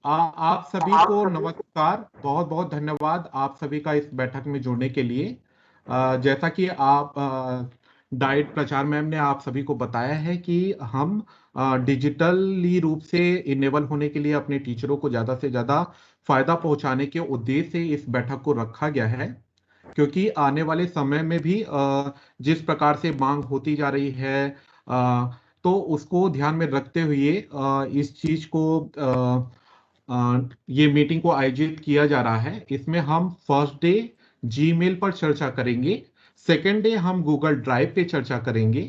आप सभी को नमस्कार। बहुत बहुत धन्यवाद आप सभी का इस बैठक में जुड़ने के लिए। जैसा कि आप डाइट प्रचार मैम ने आप सभी को बताया है कि हम डिजिटली रूप से इनेबल होने के लिए अपने टीचरों को ज़्यादा से ज़्यादा फायदा पहुंचाने के उद्देश्य से इस बैठक को रखा गया है। क्योंकि आने वाले समय में भी जिस प्रकार से मांग होती जा रही है, तो उसको ध्यान में रखते हुए इस चीज को ये मीटिंग को आयोजित किया जा रहा है। इसमें हम फर्स्ट डे जीमेल पर चर्चा करेंगे, सेकेंड डे हम गूगल ड्राइव पे चर्चा करेंगे,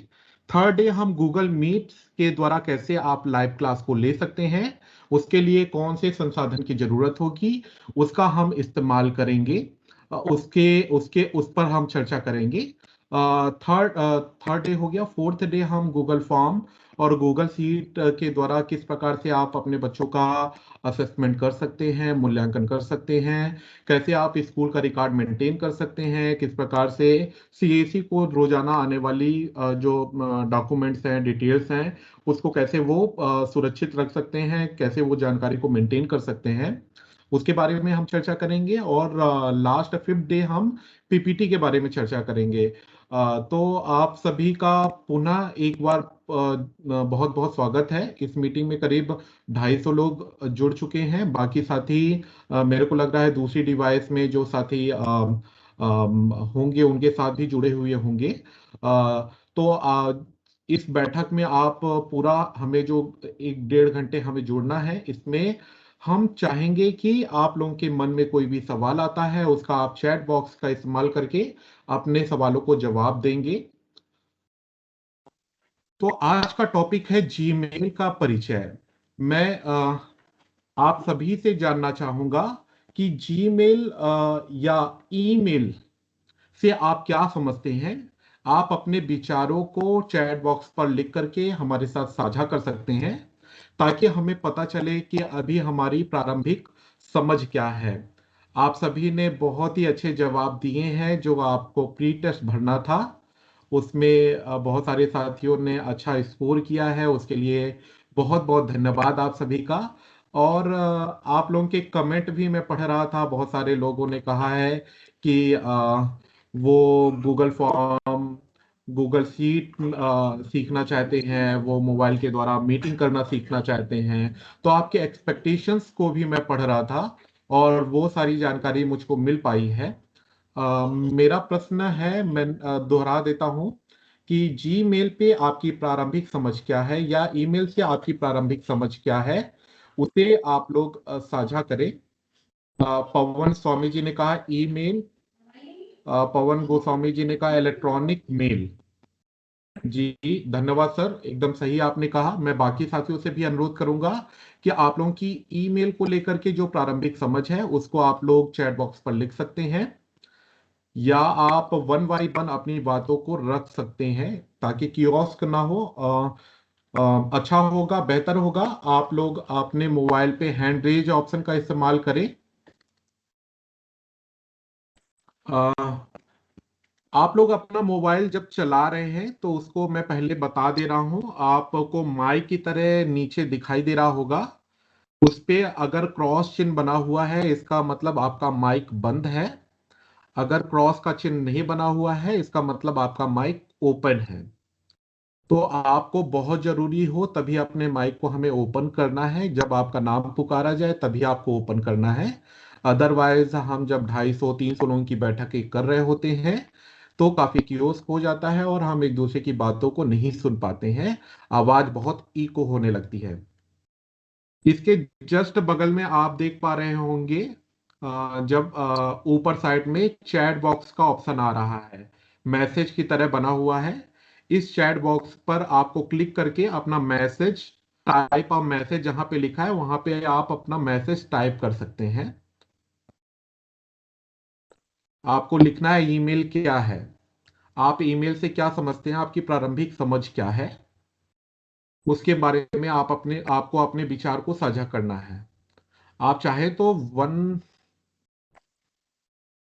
थर्ड डे हम गूगल मीट के द्वारा कैसे आप लाइव क्लास को ले सकते हैं, उसके लिए कौन से संसाधन की जरूरत होगी उसका हम इस्तेमाल करेंगे। उसके उसके उस पर हम चर्चा करेंगे। थर्ड थर्ड डे हो गया। फोर्थ डे हम गूगल फॉर्म और गूगल सीट के द्वारा किस प्रकार से आप अपने बच्चों का असेसमेंट कर सकते हैं, मूल्यांकन कर सकते हैं, कैसे आप स्कूल का रिकॉर्ड मेंटेन कर सकते हैं, किस प्रकार से सीएसी को रोजाना आने वाली जो डॉक्यूमेंट्स हैं, डिटेल्स हैं, उसको कैसे वो सुरक्षित रख सकते हैं, कैसे वो जानकारी को मेंटेन कर सकते हैं, उसके बारे में हम चर्चा करेंगे। और लास्ट फिफ्थ डे हम पीपीटी के बारे में चर्चा करेंगे। तो आप सभी का पुनः एक बार बहुत बहुत स्वागत है। इस मीटिंग में करीब 250 लोग जुड़ चुके हैं। बाकी साथी मेरे को लग रहा है दूसरी डिवाइस में जो साथी होंगे उनके साथ भी जुड़े हुए होंगे। तो इस बैठक में आप पूरा हमें जो 1 डेढ़ घंटे हमें जुड़ना है, इसमें हम चाहेंगे कि आप लोगों के मन में कोई भी सवाल आता है उसका आप चैट बॉक्स का इस्तेमाल करके अपने सवालों को जवाब देंगे। तो आज का टॉपिक है जीमेल का परिचय। मैं आप सभी से जानना चाहूंगा कि जीमेल या ईमेल से आप क्या समझते हैं। आप अपने विचारों को चैट बॉक्स पर लिख करके हमारे साथ साझा कर सकते हैं, ताकि हमें पता चले कि अभी हमारी प्रारंभिक समझ क्या है। आप सभी ने बहुत ही अच्छे जवाब दिए हैं। जो आपको प्री टेस्ट भरना था उसमें बहुत सारे साथियों ने अच्छा स्कोर किया है, उसके लिए बहुत बहुत धन्यवाद आप सभी का। और आप लोगों के कमेंट भी मैं पढ़ रहा था। बहुत सारे लोगों ने कहा है कि वो गूगल फॉर्म, गूगल शीट सीखना चाहते हैं, वो मोबाइल के द्वारा मीटिंग करना सीखना चाहते हैं। तो आपके एक्सपेक्टेशंस को भी मैं पढ़ रहा था और वो सारी जानकारी मुझको मिल पाई है। मेरा प्रश्न है, मैं दोहरा देता हूं कि जीमेल पे आपकी प्रारंभिक समझ क्या है या ईमेल से आपकी प्रारंभिक समझ क्या है, उसे आप लोग साझा करें। पवन स्वामी जी ने कहा ईमेल, पवन गोस्वामी जी ने कहा इलेक्ट्रॉनिक मेल। जी धन्यवाद सर, एकदम सही आपने कहा। मैं बाकी साथियों से भी अनुरोध करूंगा कि आप लोगों की ईमेल को लेकर के जो प्रारंभिक समझ है उसको आप लोग चैट बॉक्स पर लिख सकते हैं, या आप वन बाई वन अपनी बातों को रख सकते हैं ताकि कियोस्क ना हो। अच्छा होगा, बेहतर होगा आप लोग अपने मोबाइल पे हैंड रेज ऑप्शन का इस्तेमाल करें। अ, आप लोग अपना मोबाइल जब चला रहे हैं तो उसको मैं पहले बता दे रहा हूं, आपको माइक की तरह नीचे दिखाई दे रहा होगा। उस पे अगर क्रॉस चिन्ह बना हुआ है इसका मतलब आपका माइक बंद है। अगर क्रॉस का चिन्ह नहीं बना हुआ है इसका मतलब आपका माइक ओपन है। तो आपको बहुत जरूरी हो तभी अपने माइक को हमें ओपन करना है, जब आपका नाम पुकारा जाए तभी आपको ओपन करना है। अदरवाइज हम जब 250-300 लोगों की बैठकें कर रहे होते हैं तो काफी कियोस्क हो जाता है और हम एक दूसरे की बातों को नहीं सुन पाते हैं, आवाज बहुत इको होने लगती है। इसके जस्ट बगल में आप देख पा रहे होंगे, जब ऊपर साइड में चैट बॉक्स का ऑप्शन आ रहा है, मैसेज की तरह बना हुआ है। इस चैट बॉक्स पर आपको क्लिक करके अपना मैसेज, टाइप ऑफ मैसेज जहां पे लिखा है वहां पे आप अपना मैसेज टाइप कर सकते हैं। आपको लिखना है ईमेल क्या है, आप ईमेल से क्या समझते हैं, आपकी प्रारंभिक समझ क्या है, उसके बारे में आपको अपने विचार को साझा करना है। आप चाहे तो वन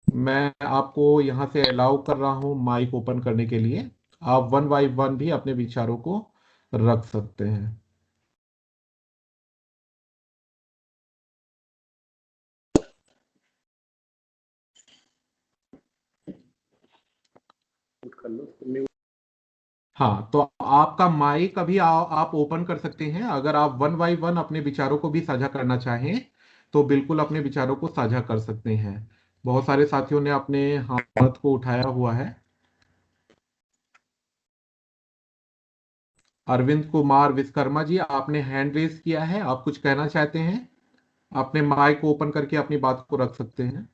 मैं आपको यहां से अलाउ कर रहा हूं माइक ओपन करने के लिए। आप वन बाई वन भी अपने विचारों को रख सकते हैं। कर लो तो म्यूट। हाँ, तो आपका माइक अभी आप ओपन कर सकते हैं। अगर आप वन बाई वन अपने विचारों को भी साझा करना चाहें तो बिल्कुल अपने विचारों को साझा कर सकते हैं। बहुत सारे साथियों ने अपने हाथ को उठाया हुआ है। अरविंद कुमार विश्वकर्मा जी, आपने हैंड रेज किया है, आप कुछ कहना चाहते हैं? अपने माइक को ओपन करके अपनी बात को रख सकते हैं।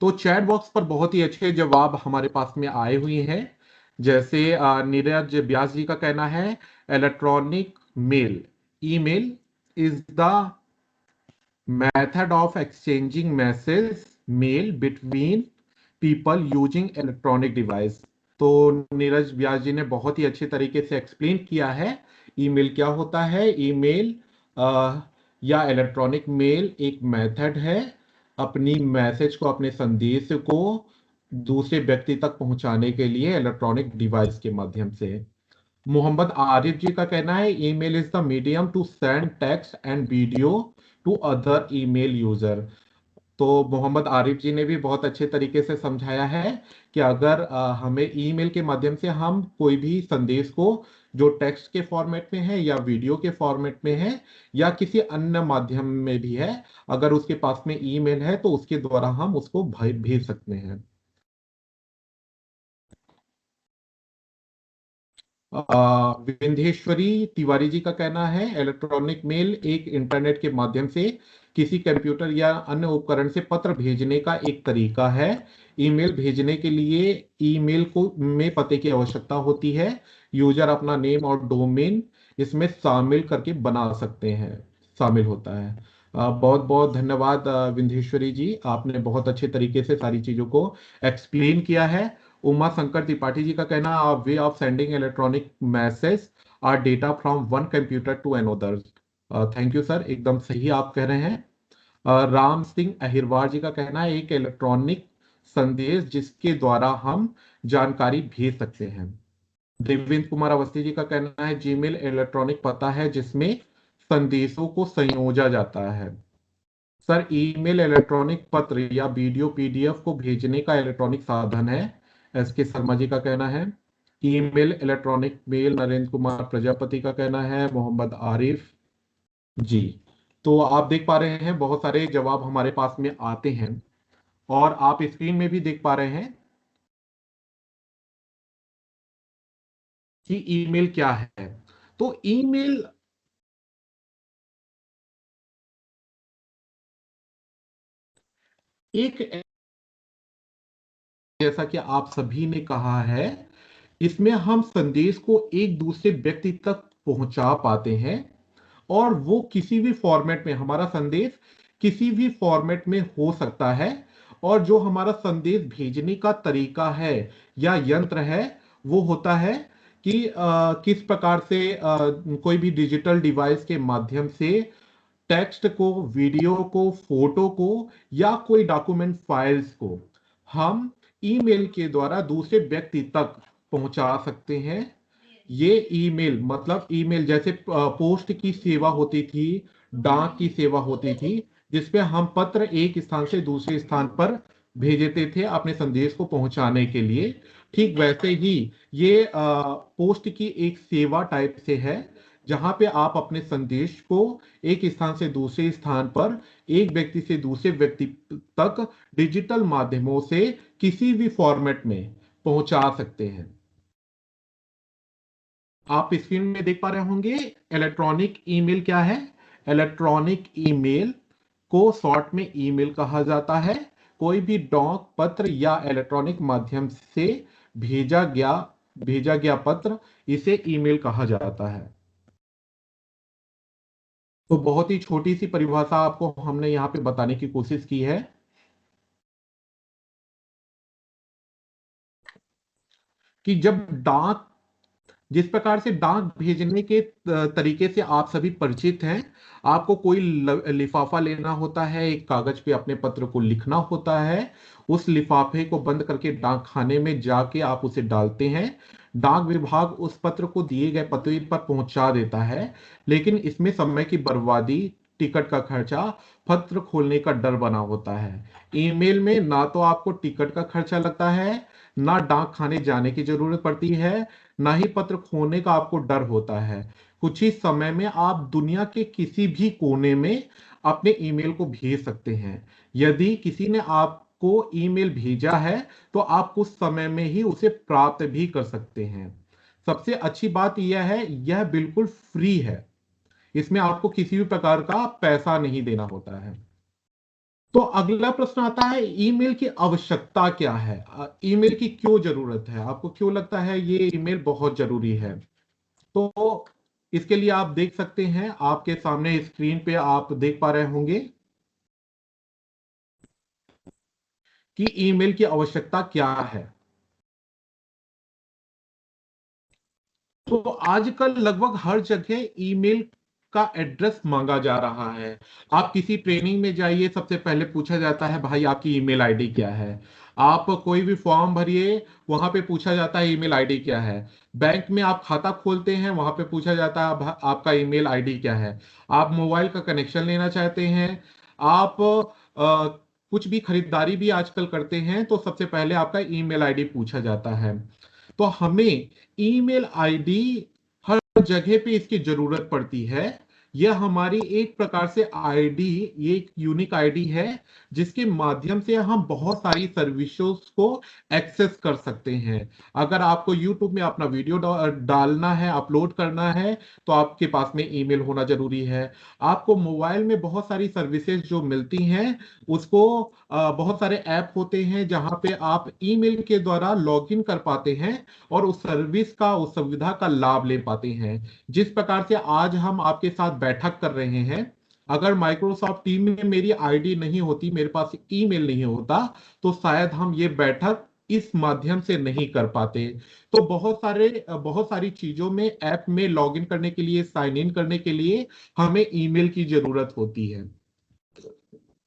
तो चैट बॉक्स पर बहुत ही अच्छे जवाब हमारे पास में आए हुए हैं। जैसे नीरज व्यास जी का कहना है, electronic mail email is the method of exchanging message mail between people using electronic device. तो नीरज व्यास जी ने बहुत ही अच्छे तरीके से एक्सप्लेन किया है ईमेल क्या होता है। ईमेल या इलेक्ट्रॉनिक मेल एक मेथड है अपनी मैसेज को, अपने संदेश को दूसरे व्यक्ति तक पहुंचाने के लिए इलेक्ट्रॉनिक डिवाइस के माध्यम से। मोहम्मद आरिफ जी का कहना है, email is the medium to send text and video to other email user. तो मोहम्मद आरिफ जी ने भी बहुत अच्छे तरीके से समझाया है कि अगर हमें ईमेल के माध्यम से हम कोई भी संदेश को जो टेक्स्ट के फॉर्मेट में है या वीडियो के फॉर्मेट में है या किसी अन्य माध्यम में भी है, अगर उसके पास में ईमेल है तो उसके द्वारा हम उसको भेज सकते हैं। विंध्येश्वरी तिवारी जी का कहना है, इलेक्ट्रॉनिक मेल एक इंटरनेट के माध्यम से किसी कंप्यूटर या अन्य उपकरण से पत्र भेजने का एक तरीका है। ईमेल भेजने के लिए ईमेल को में पते की आवश्यकता होती है। यूजर अपना नेम और डोमेन इसमें शामिल करके बना सकते हैं, शामिल होता है। बहुत बहुत धन्यवाद विंध्येश्वरी जी, आपने बहुत अच्छे तरीके से सारी चीजों को एक्सप्लेन किया है। उमा शंकर त्रिपाठी जी का कहना, a way of sending electronic message or data from one computer to another। Thank you sir, एकदम सही आप कह रहे हैं। राम सिंह अहिरवार जी का कहना है, एक इलेक्ट्रॉनिक संदेश जिसके द्वारा हम जानकारी भेज सकते हैं। देवेंद्र कुमार अवस्थी जी का कहना है, जीमेल इलेक्ट्रॉनिक पता है जिसमें संदेशों को संयोजा जाता है। सर, ईमेल इलेक्ट्रॉनिक पत्र या वीडियो पीडीएफ को भेजने का इलेक्ट्रॉनिक साधन है, एस के शर्मा जी का कहना है। Email electronic mail, Narendra Kumar Prajapati का कहना है। मोहम्मद आरिफ जी, तो आप देख पा रहे हैं बहुत सारे जवाब हमारे पास में आते हैं और आप स्क्रीन में भी देख पा रहे हैं कि ईमेल क्या है। तो ईमेल एक, जैसा कि आप सभी ने कहा है, इसमें हम संदेश को एक दूसरे व्यक्ति तक पहुंचा पाते हैं और वो किसी भी फॉर्मेट में, हमारा संदेश किसी भी फॉर्मेट में हो सकता है। और जो हमारा संदेश भेजने का तरीका है या यंत्र है वो होता है कि किस प्रकार से कोई भी डिजिटल डिवाइस के माध्यम से टेक्स्ट को, वीडियो को, फोटो को या कोई डॉक्यूमेंट फाइल्स को हम ईमेल के द्वारा दूसरे व्यक्ति तक पहुंचा सकते हैं। ये ईमेल मतलब ईमेल जैसे पोस्ट की सेवा होती थी, डाक की सेवा होती थी, जिसपे हम पत्र एक स्थान से दूसरे स्थान पर भेजते थे अपने संदेश को पहुंचाने के लिए। ठीक वैसे ही ये पोस्ट की एक सेवा टाइप से है, जहां पे आप अपने संदेश को एक स्थान से दूसरे स्थान पर, एक व्यक्ति से दूसरे व्यक्ति तक डिजिटल माध्यमों से किसी भी फॉर्मेट में पहुंचा सकते हैं। आप स्क्रीन में देख पा रहे होंगे इलेक्ट्रॉनिक ईमेल क्या है। इलेक्ट्रॉनिक ईमेल को शॉर्ट में ईमेल कहा जाता है। कोई भी डाक पत्र या इलेक्ट्रॉनिक माध्यम से भेजा गया भेजा गया पत्र, इसे ईमेल कहा जाता है। तो बहुत ही छोटी सी परिभाषा आपको हमने यहाँ पे बताने की कोशिश की है कि जब डाक, जिस प्रकार से डाक भेजने के तरीके से आप सभी परिचित हैं। आपको कोई लिफाफा लेना होता है, एक कागज पे अपने पत्र को लिखना होता है, उस लिफाफे को बंद करके डाक खाने में जाके आप उसे डालते हैं। डाक विभाग उस पत्र को दिए गए पते पर पहुंचा देता है, लेकिन इसमें समय की बर्बादी टिकट का खर्चा पत्र खोलने का डर बना होता है। ईमेल में ना तो आपको टिकट का खर्चा लगता है, ना डाक खाने जाने की जरूरत पड़ती है, ना ही पत्र खोने का आपको डर होता है। कुछ ही समय में आप दुनिया के किसी भी कोने में अपने ईमेल को भेज सकते हैं। यदि किसी ने आपको ईमेल भेजा है तो आप कुछ समय में ही उसे प्राप्त भी कर सकते हैं। सबसे अच्छी बात यह है, यह बिल्कुल फ्री है। इसमें आपको किसी भी प्रकार का पैसा नहीं देना होता है। तो अगला प्रश्न आता है, ईमेल की आवश्यकता क्या है? ईमेल की क्यों जरूरत है? आपको क्यों लगता है ये ईमेल बहुत जरूरी है? तो इसके लिए आप देख सकते हैं, आपके सामने स्क्रीन पे आप देख पा रहे होंगे कि ईमेल की आवश्यकता क्या है। तो आजकल लगभग हर जगह ईमेल का एड्रेस मांगा जा रहा है। आप किसी ट्रेनिंग में जाइए, सबसे पहले पूछा जाता है भाई आपकी ईमेल आईडी क्या है। आप कोई भी फॉर्म भरिए, वहां पे पूछा जाता है ईमेल आईडी क्या है। बैंक में आप खाता खोलते हैं, वहां पे पूछा जाता है आपका ईमेल आईडी क्या है। आप मोबाइल का कनेक्शन लेना चाहते हैं, आप कुछ भी खरीदारी भी आजकल करते हैं, तो सबसे पहले आपका ईमेल आईडी पूछा जाता है। तो हमें ईमेल आईडी हर जगह पे इसकी जरूरत पड़ती है। यह हमारी एक प्रकार से आईडी, ये एक यूनिक आईडी है जिसके माध्यम से हम बहुत सारी सर्विसों को एक्सेस कर सकते हैं। अगर आपको यूट्यूब में अपना वीडियो डालना है, अपलोड करना है, तो आपके पास में ईमेल होना जरूरी है। आपको मोबाइल में बहुत सारी सर्विसेज जो मिलती हैं, उसको बहुत सारे ऐप होते हैं जहां पे आप ईमेल के द्वारा लॉगिन कर पाते हैं और उस सर्विस का, उस सुविधा का लाभ ले पाते हैं। जिस प्रकार से आज हम आपके साथ बैठक कर रहे हैं, अगर माइक्रोसॉफ्ट टीम में मेरी आईडी नहीं होती, मेरे पास ईमेल नहीं होता, तो शायद हम ये बैठक इस माध्यम से नहीं कर पाते। तो बहुत सारी चीजों में, ऐप में लॉगिन करने के लिए, साइन इन करने के लिए हमें ईमेल की जरूरत होती है।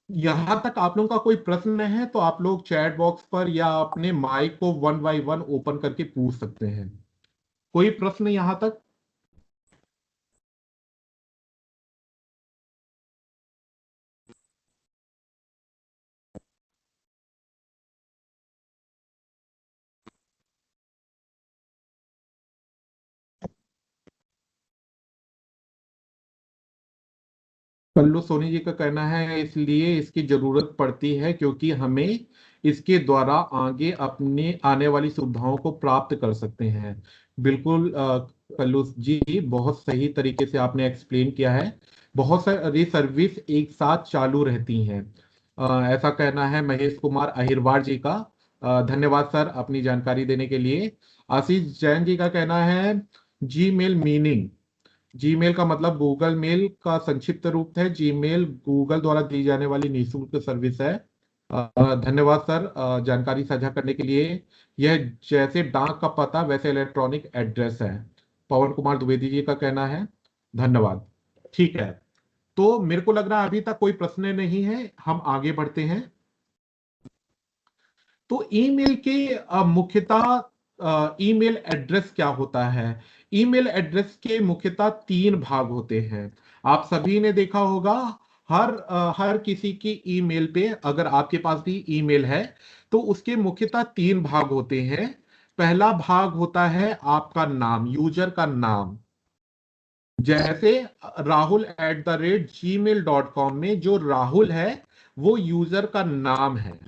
यहां तक आप लोगों का कोई प्रश्न है तो आप लोग चैट बॉक्स पर या अपने माइक को वन बाय वन ओपन करके पूछ सकते हैं। कोई प्रश्न यहां तक? कल्लू सोनी जी का कहना है इसलिए इसकी जरूरत पड़ती है क्योंकि हमें इसके द्वारा आगे अपने आने वाली सुविधाओं को प्राप्त कर सकते हैं। बिल्कुल कल्लू जी, बहुत सही तरीके से आपने एक्सप्लेन किया है। बहुत सारी सर्विस एक साथ चालू रहती हैं। ऐसा कहना है महेश कुमार अहिरवार जी का। धन्यवाद सर अपनी जानकारी देने के लिए। आशीष जैन जी का कहना है, जीमेल मीनिंग। जीमेल का मतलब गूगल मेल का संक्षिप्त रूप है। जीमेल गूगल द्वारा दी जाने वाली निःशुल्क सर्विस है। धन्यवाद सर जानकारी साझा करने के लिए। यह जैसे डाक का पता वैसे इलेक्ट्रॉनिक एड्रेस है। पवन कुमार द्विवेदी जी का कहना है। धन्यवाद। ठीक है, तो मेरे को लग रहा है अभी तक कोई प्रश्न नहीं है, हम आगे बढ़ते हैं। तो ईमेल के मुख्यतः ईमेल एड्रेस क्या होता है? ईमेल एड्रेस के मुख्यतः तीन भाग होते हैं। आप सभी ने देखा होगा, हर किसी की ईमेल पे, अगर आपके पास भी ईमेल है, तो उसके मुख्यतः तीन भाग होते हैं। पहला भाग होता है आपका नाम, यूजर का नाम। जैसे rahul@gmail.com में जो राहुल है वो यूजर का नाम है।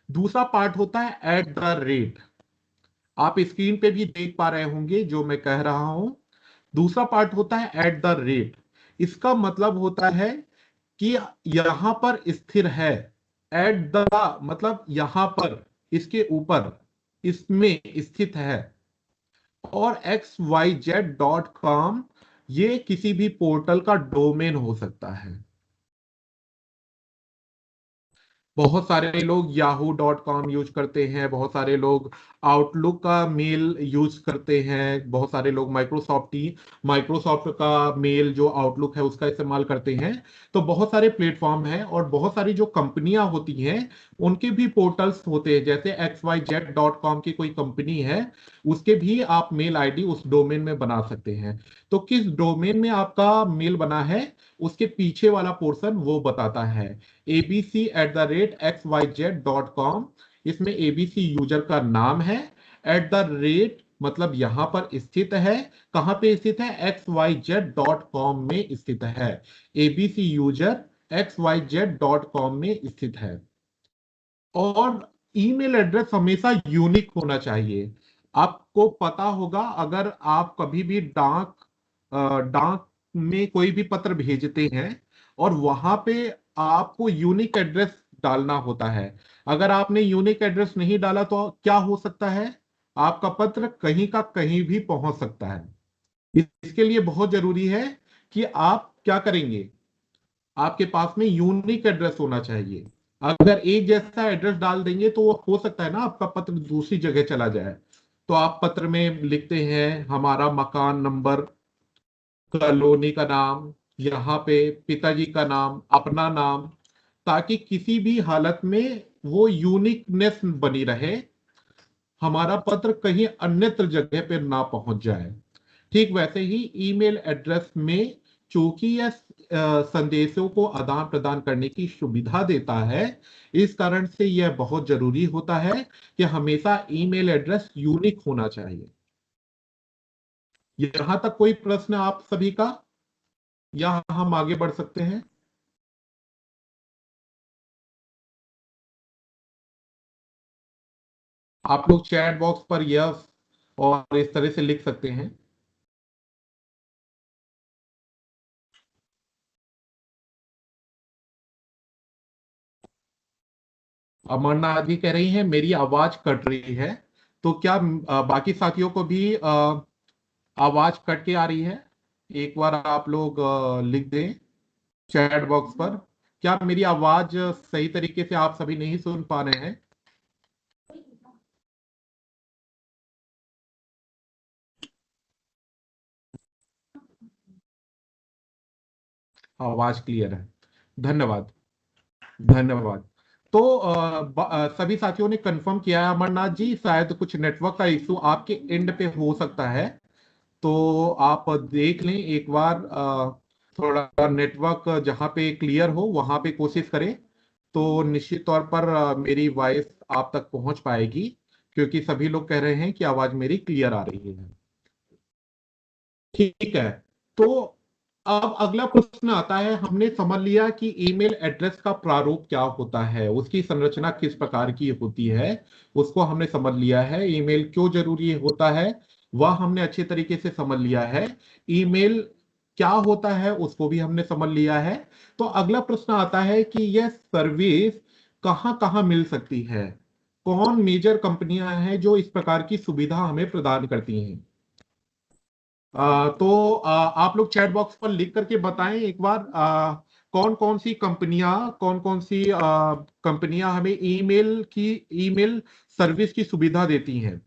दूसरा पार्ट होता है @, आप स्क्रीन पे भी देख पा रहे होंगे जो मैं कह रहा हूं। दूसरा पार्ट होता है @, इसका मतलब होता है कि यहां पर स्थिर है। एट द मतलब यहां पर, इसके ऊपर, इसमें स्थित है। और xyz.com ये किसी भी पोर्टल का डोमेन हो सकता है। बहुत सारे लोग yahoo.com यूज करते हैं, बहुत सारे लोग आउटलुक का मेल यूज करते हैं, बहुत सारे लोग माइक्रोसॉफ्ट का मेल जो आउटलुक है उसका इस्तेमाल करते हैं। तो बहुत सारे प्लेटफॉर्म हैं और बहुत सारी जो कंपनियां होती हैं उनके भी पोर्टल्स होते हैं। जैसे xyz.com की कोई कंपनी है, उसके भी आप मेल आईडी उस डोमेन में बना सकते हैं। तो किस डोमेन में आपका मेल बना है उसके पीछे वाला पोर्शन वो बताता है। abc@xyz.com, इसमें एबीसी यूजर का नाम है, एट द रेट मतलब यहां पर स्थित है। कहां पे स्थित है? xyz.com में स्थित है। एबीसी यूजर xyz.com में स्थित है। और ईमेल एड्रेस हमेशा यूनिक होना चाहिए। आपको पता होगा, अगर आप कभी भी डाक में कोई भी पत्र भेजते हैं और वहां पे आपको यूनिक एड्रेस डालना होता है। अगर आपने यूनिक एड्रेस नहीं डाला तो क्या हो सकता है? आपका पत्र कहीं का कहीं भी पहुंच सकता है। इसके लिए बहुत जरूरी है कि आप क्या करेंगे, आपके पास में यूनिक एड्रेस होना चाहिए। अगर एक जैसा एड्रेस डाल देंगे तो हो सकता है ना आपका पत्र दूसरी जगह चला जाए। तो आप पत्र में लिखते हैं हमारा मकान नंबर, कॉलोनी का नाम, यहाँ पे पिताजी का नाम, अपना नाम, ताकि किसी भी हालत में वो यूनिकनेस बनी रहे, हमारा पत्र कहीं अन्यत्र जगह पे ना पहुंच जाए। ठीक वैसे ही ईमेल एड्रेस में, चूंकि यह संदेशों को आदान प्रदान करने की सुविधा देता है, इस कारण से यह बहुत जरूरी होता है कि हमेशा ईमेल एड्रेस यूनिक होना चाहिए। यहां तक कोई प्रश्न आप सभी का, या हम आगे बढ़ सकते हैं? आप लोग चैट बॉक्स पर यस और इस तरह से लिख सकते हैं। अमरनाथ जी कह रही हैं मेरी आवाज कट रही है। तो क्या बाकी साथियों को भी आवाज कट के आ रही है? एक बार आप लोग लिख दें चैट बॉक्स पर, क्या मेरी आवाज सही तरीके से आप सभी नहीं सुन पा रहे हैं? आवाज क्लियर है। धन्यवाद। धन्यवाद। तो सभी साथियों ने कंफर्म किया है। अमरनाथ जी, शायद कुछ नेटवर्क का इशू आपके एंड पे हो सकता है, तो आप देख लें एक बार। थोड़ा नेटवर्क जहां पे क्लियर हो वहां पे कोशिश करें, तो निश्चित तौर पर मेरी वॉइस आप तक पहुंच पाएगी, क्योंकि सभी लोग कह रहे हैं कि आवाज मेरी क्लियर आ रही है। ठीक है। तो अब अगला प्रश्न आता है। हमने समझ लिया कि ईमेल एड्रेस का प्रारूप क्या होता है, उसकी संरचना किस प्रकार की होती है, उसको हमने समझ लिया है। ईमेल क्यों जरूरी होता है वह हमने अच्छे तरीके से समझ लिया है। ईमेल क्या होता है उसको भी हमने समझ लिया है। तो अगला प्रश्न आता है कि यह सर्विस कहां कहां मिल सकती है, कौन मेजर कंपनियां हैं जो इस प्रकार की सुविधा हमें प्रदान करती हैं। तो आप लोग चैट बॉक्स पर लिख करके बताएं एक बार, कौन कौन सी कंपनियां हमें ईमेल सर्विस की सुविधा देती हैं।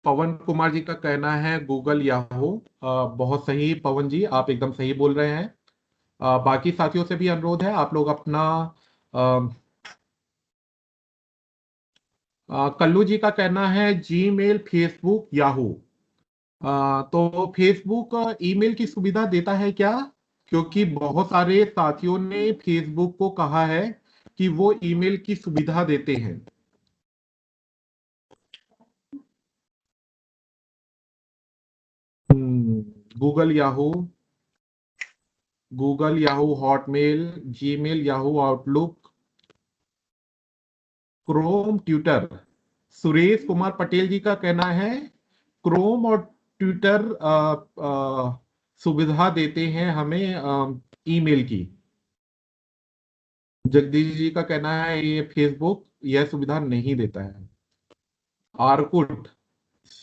पवन कुमार जी का कहना है गूगल याहू। बहुत सही पवन जी, आप एकदम सही बोल रहे हैं। बाकी साथियों से भी अनुरोध है, आप लोग अपना कल्लू जी का कहना है जीमेल, फेसबुक, याहू। तो फेसबुक ईमेल की सुविधा देता है क्या? क्योंकि बहुत सारे साथियों ने फेसबुक को कहा है कि वो ईमेल की सुविधा देते हैं। Google Yahoo, Hotmail, Gmail, Yahoo Outlook, Chrome, Twitter. Suresh Kumar Patel ji का कहना है क्रोम और ट्विटर सुविधा देते हैं हमें ईमेल की। जगदीश जी का कहना है ये फेसबुक यह सुविधा नहीं देता है। आर्कुट,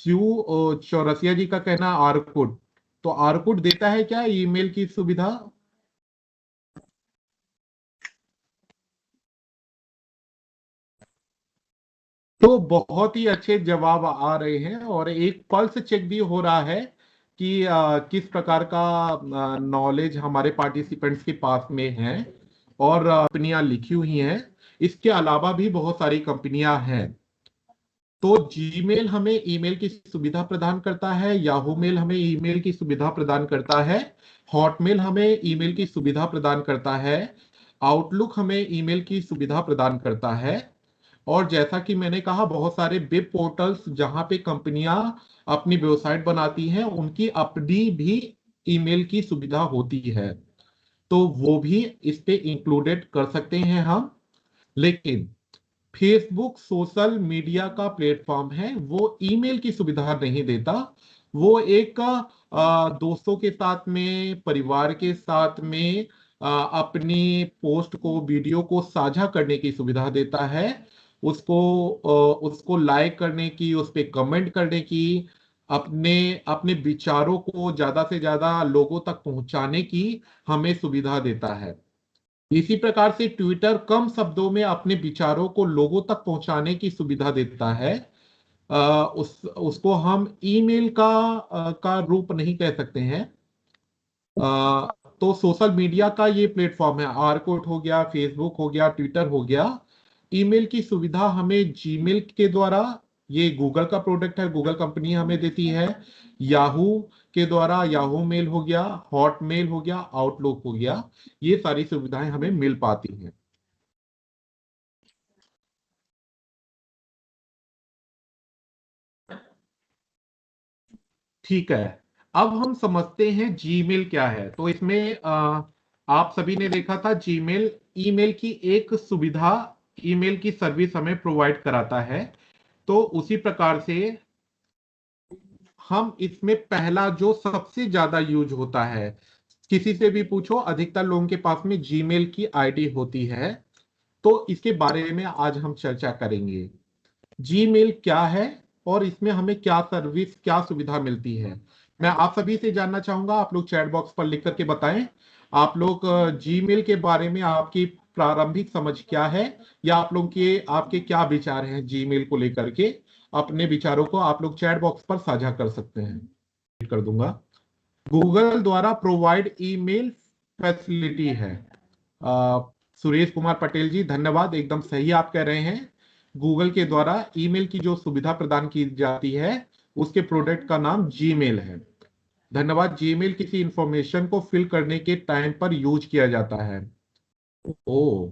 शिव चौरसिया जी का कहना आर्कुट, तो आर्कुट देता है क्या ईमेल की सुविधा? तो बहुत ही अच्छे जवाब आ रहे हैं और एक पल्स चेक भी हो रहा है कि किस प्रकार का नॉलेज हमारे पार्टिसिपेंट्स के पास में है और कंपनियां लिखी हुई हैं। इसके अलावा भी बहुत सारी कंपनियां हैं। तो जीमेल हमें ईमेल की सुविधा प्रदान करता है, याहू मेल हमें ईमेल की सुविधा प्रदान करता है, हॉटमेल हमें ईमेल की सुविधा प्रदान करता है, आउटलुक हमें ईमेल की सुविधा प्रदान करता है। और जैसा कि मैंने कहा, बहुत सारे वेब पोर्टल्स जहां पे कंपनियां अपनी वेबसाइट बनाती हैं उनकी अपनी भी ईमेल की सुविधा होती है, तो वो भी इस पे इंक्लूडेड कर सकते हैं हम। लेकिन फेसबुक सोशल मीडिया का प्लेटफॉर्म है, वो ईमेल की सुविधा नहीं देता। वो एक दोस्तों के साथ में, परिवार के साथ में अपनी पोस्ट को, वीडियो को साझा करने की सुविधा देता है। उसको उसको लाइक करने की, उस पे कमेंट करने की, अपने अपने विचारों को ज्यादा से ज्यादा लोगों तक पहुंचाने की हमें सुविधा देता है। इसी प्रकार से ट्विटर कम शब्दों में अपने विचारों को लोगों तक पहुंचाने की सुविधा देता है। उसको हम ईमेल का रूप नहीं कह सकते हैं। तो सोशल मीडिया का ये प्लेटफॉर्म है, आर्कुट हो गया, फेसबुक हो गया, ट्विटर हो गया। ईमेल की सुविधा हमें जीमेल के द्वारा, ये गूगल का प्रोडक्ट है, गूगल कंपनी हमें देती है। याहू के द्वारा, याहू मेल हो गया, हॉटमेल हो गया, आउटलुक हो गया, ये सारी सुविधाएं हमें मिल पाती हैं। ठीक है, अब हम समझते हैं जीमेल क्या है। तो इसमें आप सभी ने देखा था, जीमेल ईमेल की एक सुविधा, ईमेल की सर्विस हमें प्रोवाइड कराता है। तो उसी प्रकार से हम इसमें पहला जो सबसे ज्यादा यूज होता है, किसी से भी पूछो अधिकतर लोगों के पास में जीमेल की आईडी होती है। तो इसके बारे में आज हम चर्चा करेंगे। जीमेल क्या है और इसमें हमें क्या सर्विस, क्या सुविधा मिलती है। मैं आप सभी से जानना चाहूंगा, आप लोग चैट बॉक्स पर लिख करके बताएं, आप लोग जीमेल के बारे में आपकी प्रारंभिक समझ क्या है, या आप लोग के आपके क्या विचार हैं जीमेल को लेकर के। अपने विचारों को आप लोग चैट बॉक्स पर साझा कर सकते हैं, कर दूंगा। गूगल द्वारा प्रोवाइड ईमेल फैसिलिटी है। अ, सुरेश कुमार पटेल जी, धन्यवाद, एकदम सही आप कह रहे हैं। गूगल के द्वारा ईमेल की जो सुविधा प्रदान की जाती है, उसके प्रोडक्ट का नाम जीमेल है। धन्यवाद। जीमेल किसी इंफॉर्मेशन को फिल करने के टाइम पर यूज किया जाता है। ओ,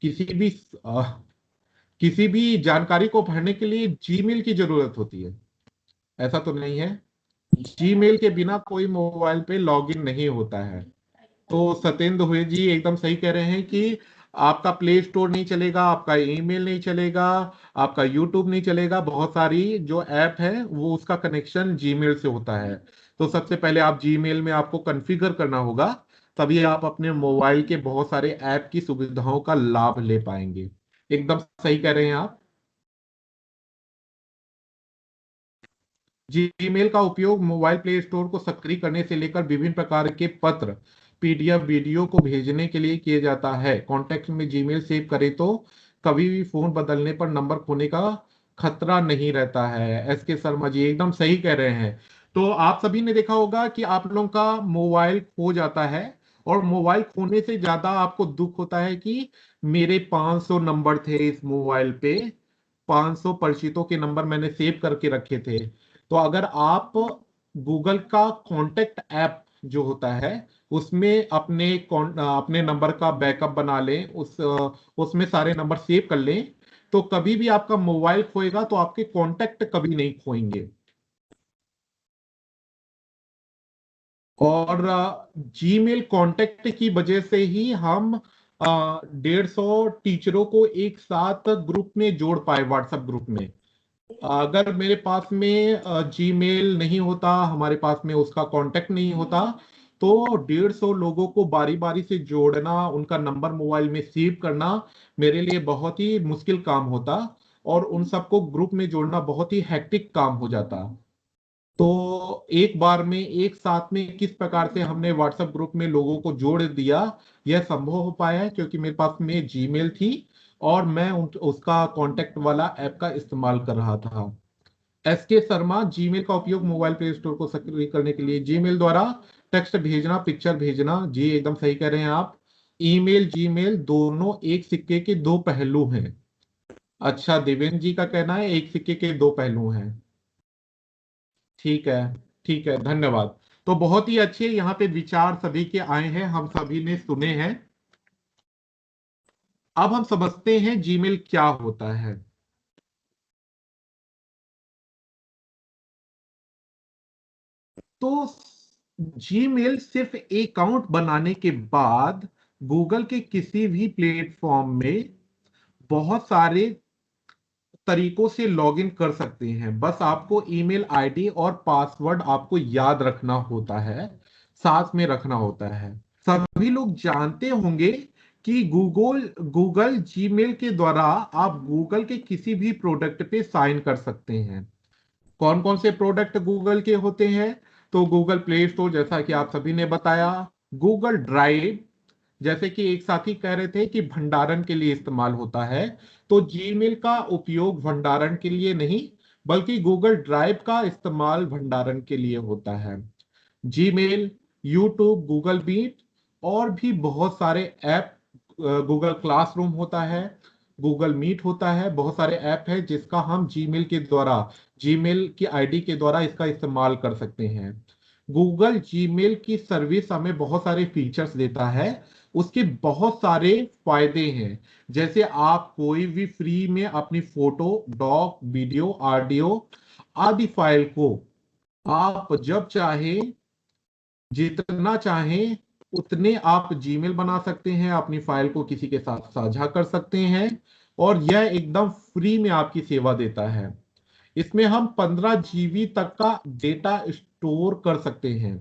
किसी भी अ, किसी भी जानकारी को भरने के लिए जीमेल की जरूरत होती है? ऐसा तो नहीं है। जीमेल के बिना कोई मोबाइल पे लॉगिन नहीं होता है। तो सत्येंद्र हुए जी एकदम सही कह रहे हैं कि आपका प्ले स्टोर नहीं चलेगा, आपका ईमेल नहीं चलेगा, आपका यूट्यूब नहीं चलेगा। बहुत सारी जो ऐप है वो उसका कनेक्शन जीमेल से होता है। तो सबसे पहले आप जीमेल में आपको कॉन्फ़िगर करना होगा, तभी आप अपने मोबाइल के बहुत सारे ऐप की सुविधाओं का लाभ ले पाएंगे। एकदम सही कह रहे हैं आप। जीमेल का उपयोग मोबाइल प्ले स्टोर को सक्रिय करने से लेकर विभिन्न प्रकार के पत्र, पीडीएफ, वीडियो को भेजने के लिए किया जाता है। कॉन्टेक्ट में जीमेल सेव करें तो कभी भी फोन बदलने पर नंबर खोने का खतरा नहीं रहता है। एस के शर्मा जी एकदम सही कह रहे हैं। तो आप सभी ने देखा होगा कि आप लोगों का मोबाइल खो जाता है, और मोबाइल खोने से ज्यादा आपको दुख होता है कि मेरे 500 नंबर थे इस मोबाइल पे, 500 परिचितों के नंबर मैंने सेव करके रखे थे। तो अगर आप गूगल का कॉन्टेक्ट ऐप जो होता है, उसमें अपने नंबर का बैकअप बना लें, उसमें सारे नंबर सेव कर लें, तो कभी भी आपका मोबाइल खोएगा तो आपके कॉन्टेक्ट कभी नहीं खोएंगे। और जीमेल कांटेक्ट की वजह से ही हम 150 टीचरों को एक साथ ग्रुप में जोड़ पाए, व्हाट्सएप ग्रुप में। अगर मेरे पास में जीमेल नहीं होता, हमारे पास में उसका कांटेक्ट नहीं होता, तो 150 लोगों को बारी बारी से जोड़ना, उनका नंबर मोबाइल में सेव करना मेरे लिए बहुत ही मुश्किल काम होता, और उन सबको ग्रुप में जोड़ना बहुत ही हेक्टिक काम हो जाता। तो एक बार में एक साथ में किस प्रकार से हमने व्हाट्सएप ग्रुप में लोगों को जोड़ दिया, यह संभव हो पाया है क्योंकि मेरे पास में जीमेल थी और मैं उसका कांटेक्ट वाला ऐप का इस्तेमाल कर रहा था। एस के शर्मा, जीमेल का उपयोग मोबाइल प्ले स्टोर को सक्रिय करने के लिए, जीमेल द्वारा टेक्स्ट भेजना, पिक्चर भेजना, जी एकदम सही कह रहे हैं आप। ईमेल जीमेल दोनों एक सिक्के के दो पहलू हैं। अच्छा, देवेंद्र जी का कहना है एक सिक्के के दो पहलू हैं। ठीक है, ठीक है, धन्यवाद। तो बहुत ही अच्छे यहाँ पे विचार सभी के आए हैं, हम सभी ने सुने हैं। अब हम समझते हैं जीमेल क्या होता है। तो जीमेल सिर्फ अकाउंट बनाने के बाद गूगल के किसी भी प्लेटफॉर्म में बहुत सारे तरीकों से लॉगिन कर सकते हैं। बस आपको ईमेल आईडी और पासवर्ड आपको याद रखना होता है, साथ में रखना होता है। सभी लोग जानते होंगे कि गूगल गूगल जीमेल के द्वारा आप गूगल के किसी भी प्रोडक्ट पे साइन कर सकते हैं। कौन कौन से प्रोडक्ट गूगल के होते हैं? तो गूगल प्ले स्टोर, जैसा कि आप सभी ने बताया। गूगल ड्राइव, जैसे कि एक साथी कह रहे थे कि भंडारण के लिए इस्तेमाल होता है, तो जीमेल का उपयोग भंडारण के लिए नहीं, बल्कि गूगल ड्राइव का इस्तेमाल भंडारण के लिए होता है। जीमेल, यूट्यूब, गूगल मीट और भी बहुत सारे ऐप, गूगल क्लासरूम होता है, गूगल मीट होता है, बहुत सारे ऐप है जिसका हम जीमेल के द्वारा, जीमेल की आईडी के द्वारा इसका इस्तेमाल कर सकते हैं। गूगल जीमेल की सर्विस हमें बहुत सारे फीचर्स देता है, उसके बहुत सारे फायदे हैं। जैसे आप कोई भी फ्री में अपनी फोटो, डॉक, वीडियो, ऑडियो आदि फाइल को आप जब चाहे, जितना चाहें उतने आप जीमेल बना सकते हैं, अपनी फाइल को किसी के साथ साझा कर सकते हैं, और यह एकदम फ्री में आपकी सेवा देता है। इसमें हम 15 GB तक का डेटा स्टोर कर सकते हैं।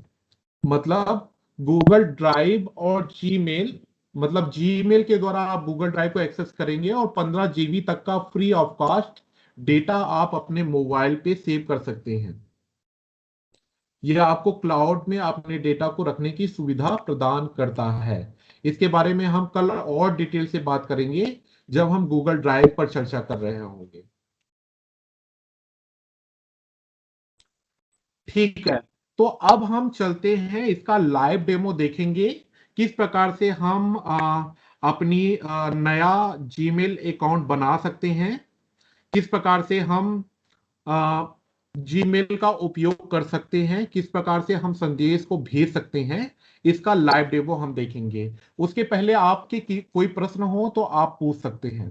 मतलब गूगल ड्राइव और जीमेल, मतलब जीमेल के द्वारा आप गूगल ड्राइव को एक्सेस करेंगे और 15 GB तक का फ्री ऑफ कॉस्ट डेटा आप अपने मोबाइल पे सेव कर सकते हैं। यह आपको क्लाउड में अपने डेटा को रखने की सुविधा प्रदान करता है। इसके बारे में हम कल और डिटेल से बात करेंगे जब हम गूगल ड्राइव पर चर्चा कर रहे होंगे। ठीक है, तो अब हम चलते हैं, इसका लाइव डेमो देखेंगे, किस प्रकार से हम अपनी नया जीमेल अकाउंट बना सकते हैं, किस प्रकार से हम जीमेल का उपयोग कर सकते हैं, किस प्रकार से हम संदेश को भेज सकते हैं। इसका लाइव डेमो हम देखेंगे। उसके पहले आपके कोई प्रश्न हो तो आप पूछ सकते हैं।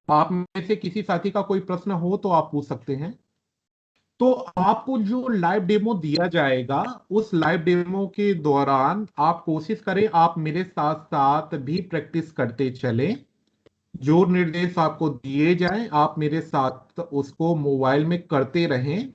आप में से किसी साथी का कोई प्रश्न हो तो आप पूछ सकते हैं। तो आपको जो लाइव डेमो दिया जाएगा, उस लाइव डेमो के दौरान आप कोशिश करें आप मेरे साथ साथ भी प्रैक्टिस करते चलें। जो निर्देश आपको दिए जाएं आप मेरे साथ उसको मोबाइल में करते रहें।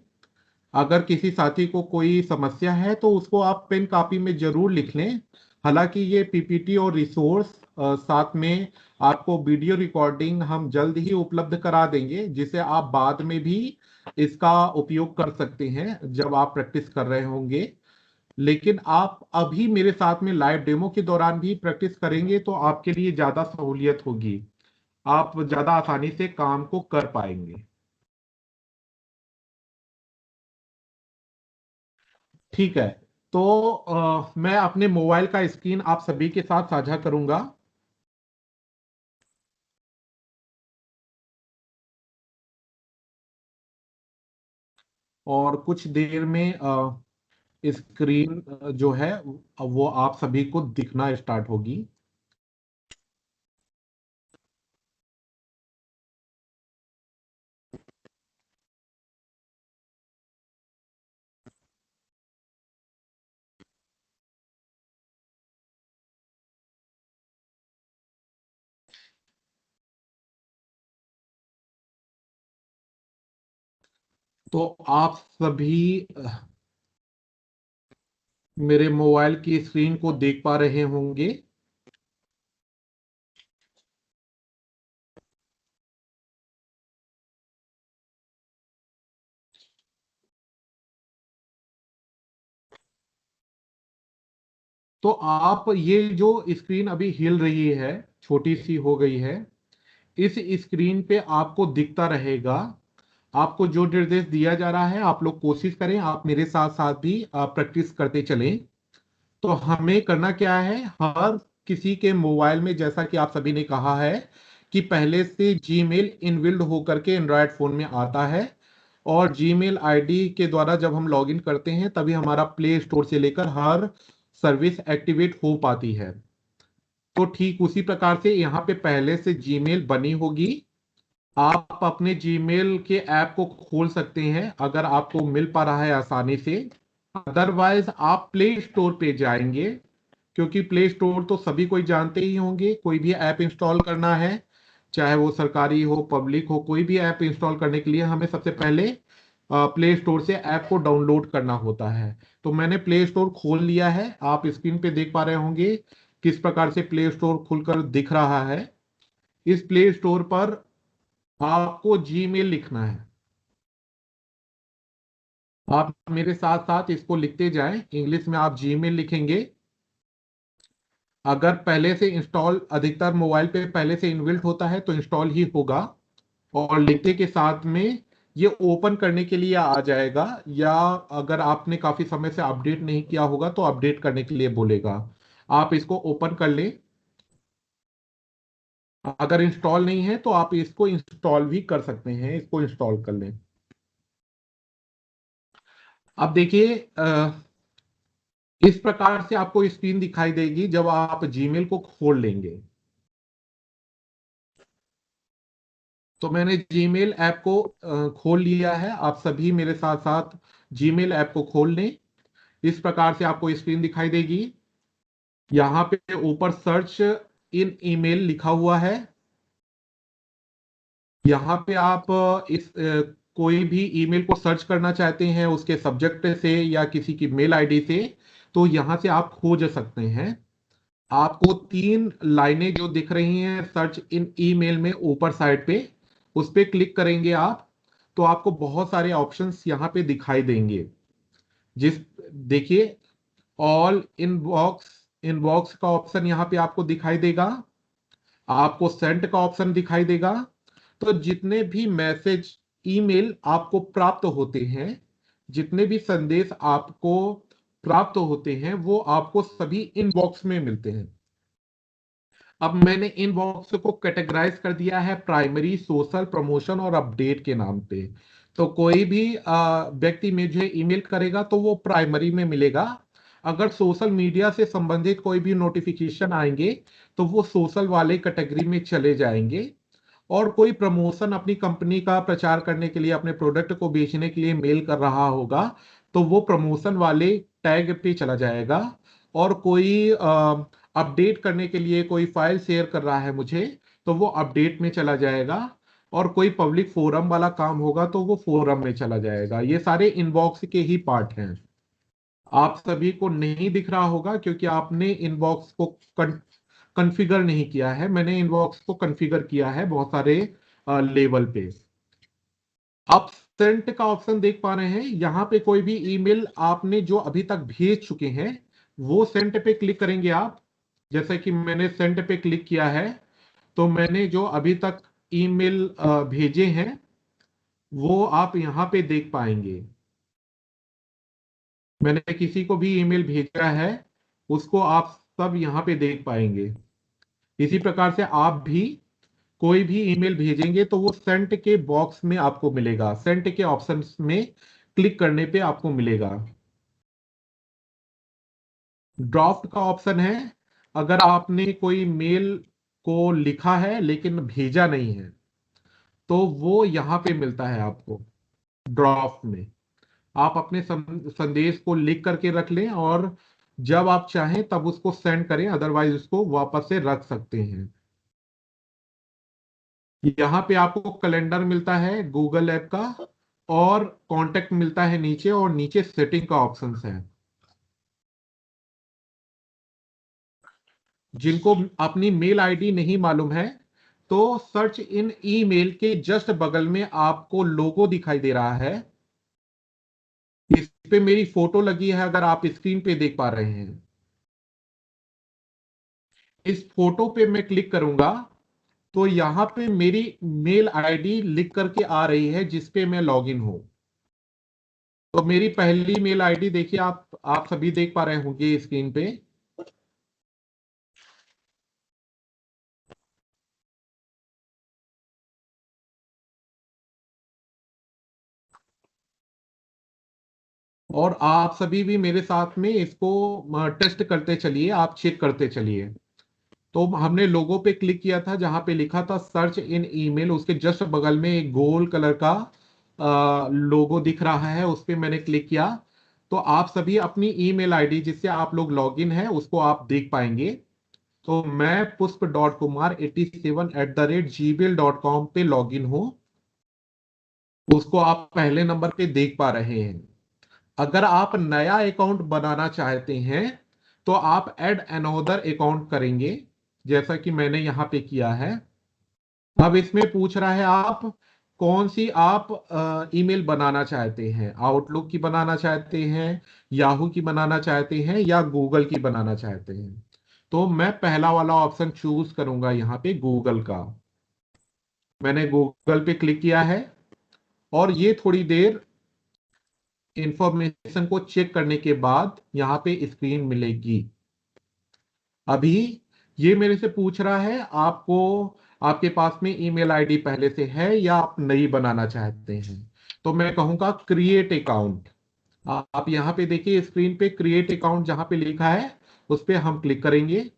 अगर किसी साथी को कोई समस्या है तो उसको आप पेन कॉपी में जरूर लिख लें। हालांकि ये पीपीटी और रिसोर्स साथ में आपको वीडियो रिकॉर्डिंग हम जल्द ही उपलब्ध करा देंगे, जिसे आप बाद में भी इसका उपयोग कर सकते हैं जब आप प्रैक्टिस कर रहे होंगे। लेकिन आप अभी मेरे साथ में लाइव डेमो के दौरान भी प्रैक्टिस करेंगे तो आपके लिए ज्यादा सहूलियत होगी, आप ज्यादा आसानी से काम को कर पाएंगे। ठीक है, तो मैं अपने मोबाइल का स्क्रीन आप सभी के साथ साझा करूंगा। और कुछ देर में स्क्रीन जो है वो आप सभी को दिखना स्टार्ट होगी। तो आप सभी मेरे मोबाइल की स्क्रीन को देख पा रहे होंगे। तो आप ये जो स्क्रीन अभी हिल रही है, छोटी सी हो गई है, इस स्क्रीन पे आपको दिखता रहेगा। आपको जो निर्देश दिया जा रहा है आप लोग कोशिश करें, आप मेरे साथ साथ भी प्रैक्टिस करते चलें। तो हमें करना क्या है, हर किसी के मोबाइल में, जैसा कि आप सभी ने कहा है कि पहले से जीमेल इनबिल्ड होकर के एंड्रॉयड फोन में आता है, और जीमेल आईडी के द्वारा जब हम लॉगिन करते हैं तभी हमारा प्ले स्टोर से लेकर हर सर्विस एक्टिवेट हो पाती है। तो ठीक उसी प्रकार से यहाँ पे पहले से जीमेल बनी होगी। आप अपने जीमेल के ऐप को खोल सकते हैं अगर आपको मिल पा रहा है आसानी से। अदरवाइज आप प्ले स्टोर पे जाएंगे, क्योंकि प्ले स्टोर तो सभी कोई जानते ही होंगे। कोई भी ऐप इंस्टॉल करना है, चाहे वो सरकारी हो पब्लिक हो, कोई भी ऐप इंस्टॉल करने के लिए हमें सबसे पहले प्ले स्टोर से ऐप को डाउनलोड करना होता है। तो मैंने प्ले स्टोर खोल लिया है, आप स्क्रीन पे देख पा रहे होंगे किस प्रकार से प्ले स्टोर खुलकर दिख रहा है। इस प्ले स्टोर पर आपको जीमेल लिखना है। आप मेरे साथ साथ इसको लिखते जाएं। इंग्लिश में आप जीमेल लिखेंगे। अगर पहले से इंस्टॉल, अधिकतर मोबाइल पे पहले से इनबिल्ट होता है तो इंस्टॉल ही होगा, और लिखते के साथ में ये ओपन करने के लिए आ जाएगा, या अगर आपने काफी समय से अपडेट नहीं किया होगा तो अपडेट करने के लिए बोलेगा। आप इसको ओपन कर लें। अगर इंस्टॉल नहीं है तो आप इसको इंस्टॉल भी कर सकते हैं, इसको इंस्टॉल कर लें। अब देखिए, इस प्रकार से आपको स्क्रीन दिखाई देगी जब आप जीमेल को खोल लेंगे। तो मैंने जीमेल ऐप को खोल लिया है। आप सभी मेरे साथ साथ जीमेल ऐप को खोल लें। इस प्रकार से आपको स्क्रीन दिखाई देगी। यहाँ पे ऊपर सर्च इन ईमेल लिखा हुआ है। यहाँ पे आप कोई भी ईमेल को सर्च करना चाहते हैं उसके सब्जेक्ट से या किसी की मेल आईडी से, तो यहाँ से आप खोज सकते हैं। आपको 3 लाइनें जो दिख रही हैं सर्च इन ईमेल में ऊपर साइड पे, उस पे क्लिक करेंगे आप, तो आपको बहुत सारे ऑप्शंस यहाँ पे दिखाई देंगे। जिस देखिए, ऑल इनबॉक्स, इनबॉक्स का ऑप्शन यहाँ पे आपको दिखाई देगा। आपको सेंड का ऑप्शन दिखाई देगा। तो जितने भी मैसेज, ईमेल आपको प्राप्त होते हैं, जितने भी संदेश आपको प्राप्त होते हैं, वो आपको सभी इनबॉक्स में मिलते हैं। अब मैंने इनबॉक्स को कैटेगराइज कर दिया है प्राइमरी, सोशल, प्रमोशन और अपडेट के नाम पे। तो कोई भी व्यक्ति मुझे ईमेल करेगा तो वो प्राइमरी में मिलेगा। अगर सोशल मीडिया से संबंधित कोई भी नोटिफिकेशन आएंगे तो वो सोशल वाले कैटेगरी में चले जाएंगे। और कोई प्रमोशन अपनी कंपनी का प्रचार करने के लिए, अपने प्रोडक्ट को बेचने के लिए मेल कर रहा होगा तो वो प्रमोशन वाले टैग पे चला जाएगा। और कोई अपडेट करने के लिए कोई फाइल शेयर कर रहा है मुझे, तो वो अपडेट में चला जाएगा। और कोई पब्लिक फोरम वाला काम होगा तो वो फोरम में चला जाएगा। ये सारे इनबॉक्स के ही पार्ट हैं। आप सभी को नहीं दिख रहा होगा क्योंकि आपने इनबॉक्स को कॉन्फ़िगर नहीं किया है। मैंने इनबॉक्स को कॉन्फ़िगर किया है बहुत सारे लेवल पे। आप सेंट का ऑप्शन देख पा रहे हैं। यहां पे कोई भी ईमेल आपने जो अभी तक भेज चुके हैं वो सेंट पे क्लिक करेंगे आप। जैसे कि मैंने सेंट पे क्लिक किया है, तो मैंने जो अभी तक ईमेल भेजे हैं वो आप यहां पे देख पाएंगे। मैंने किसी को भी ईमेल भेजा है उसको आप सब यहां पे देख पाएंगे। इसी प्रकार से आप भी कोई भी ईमेल भेजेंगे तो वो सेंट के बॉक्स में आपको मिलेगा, सेंट के ऑप्शन में क्लिक करने पे आपको मिलेगा। ड्राफ्ट का ऑप्शन है, अगर आपने कोई मेल को लिखा है लेकिन भेजा नहीं है तो वो यहां पे मिलता है आपको ड्राफ्ट में। आप अपने संदेश को लिख करके रख लें और जब आप चाहें तब उसको सेंड करें, अदरवाइज उसको वापस से रख सकते हैं। यहाँ पे आपको कैलेंडर मिलता है गूगल ऐप का, और कांटेक्ट मिलता है नीचे, और नीचे सेटिंग का ऑप्शन है। जिनको अपनी मेल आईडी नहीं मालूम है तो सर्च इन ईमेल के जस्ट बगल में आपको लोगो दिखाई दे रहा है। इस पे मेरी फोटो लगी है, अगर आप स्क्रीन पे देख पा रहे हैं। इस फोटो पे मैं क्लिक करूंगा तो यहां पे मेरी मेल आईडी लिख करके आ रही है जिस पे मैं लॉगिन हूं। तो मेरी पहली मेल आईडी देखिए, आप सभी देख पा रहे होंगे स्क्रीन पे। और आप सभी भी मेरे साथ में इसको टेस्ट करते चलिए, आप चेक करते चलिए। तो हमने लोगो पे क्लिक किया था जहां पे लिखा था सर्च इन ईमेल, उसके जस्ट बगल में एक गोल कलर का लोगो दिख रहा है, उस पे मैंने क्लिक किया। तो आप सभी अपनी ईमेल आईडी जिससे आप लोग लॉगिन है उसको आप देख पाएंगे। तो मैं pushp.kumar87@gmail.com पे लॉगिन हूं, उसको आप पहले नंबर पे देख पा रहे हैं। अगर आप नया अकाउंट बनाना चाहते हैं तो आप ऐड अनदर अकाउंट करेंगे, जैसा कि मैंने यहां पे किया है। अब इसमें पूछ रहा है आप कौन सी आप ईमेल बनाना चाहते हैं, आउटलुक की बनाना चाहते हैं, याहू की बनाना चाहते हैं, या गूगल की बनाना चाहते हैं। तो मैं पहला वाला ऑप्शन चूज करूंगा यहां पे, गूगल का। मैंने गूगल पे क्लिक किया है और ये थोड़ी देर इंफॉर्मेशन को चेक करने के बाद यहां पे स्क्रीन मिलेगी। अभी ये मेरे से पूछ रहा है आपको, आपके पास में ईमेल आईडी पहले से है या आप नई बनाना चाहते हैं। तो मैं कहूंगा क्रिएट अकाउंट। आप यहां पे देखिए स्क्रीन पे क्रिएट अकाउंट जहां पे लिखा है उस पे हम क्लिक करेंगे।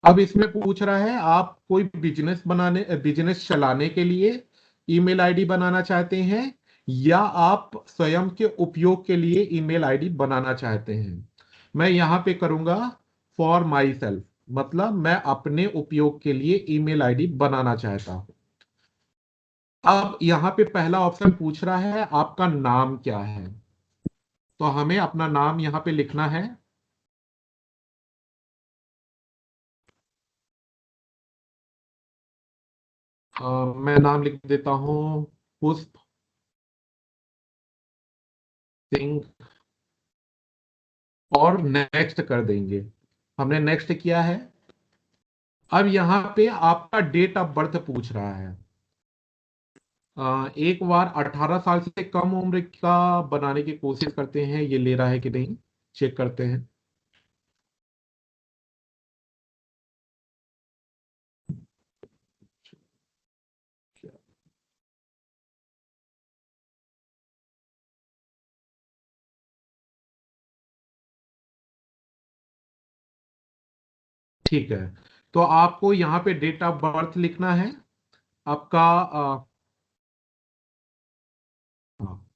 अब इसमें पूछ रहा है आप कोई बिजनेस चलाने के लिए ईमेल आईडी बनाना चाहते हैं या आप स्वयं के उपयोग के लिए ईमेल आईडी बनाना चाहते हैं। मैं यहां पे करूंगा फॉर माई सेल्फ, मतलब मैं अपने उपयोग के लिए ईमेल आईडी बनाना चाहता हूं। अब यहां पे पहला ऑप्शन पूछ रहा है आपका नाम क्या है। तो हमें अपना नाम यहां पे लिखना है। मैं नाम लिख देता हूं पुष्प सिंह, और नेक्स्ट कर देंगे। हमने नेक्स्ट किया है। अब यहां पे आपका डेट ऑफ बर्थ पूछ रहा है। एक बार 18 साल से कम उम्र का बनाने की कोशिश करते हैं, ये ले रहा है कि नहीं, चेक करते हैं। ठीक है, तो आपको यहाँ पे डेट ऑफ बर्थ लिखना है आपका। हाँ,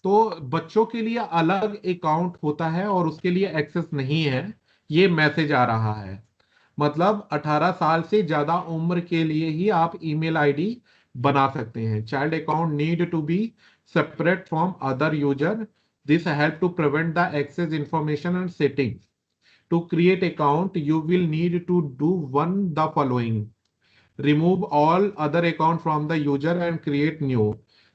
तो बच्चों के लिए अलग अकाउंट होता है और उसके लिए एक्सेस नहीं है, ये मैसेज आ रहा है। मतलब 18 साल से ज्यादा उम्र के लिए ही आप ईमेल आईडी बना सकते हैं। Child account need to be separate from other user, this help to prevent the access information and setting. To create account you will need to do one the following, remove all other account from the user and create new.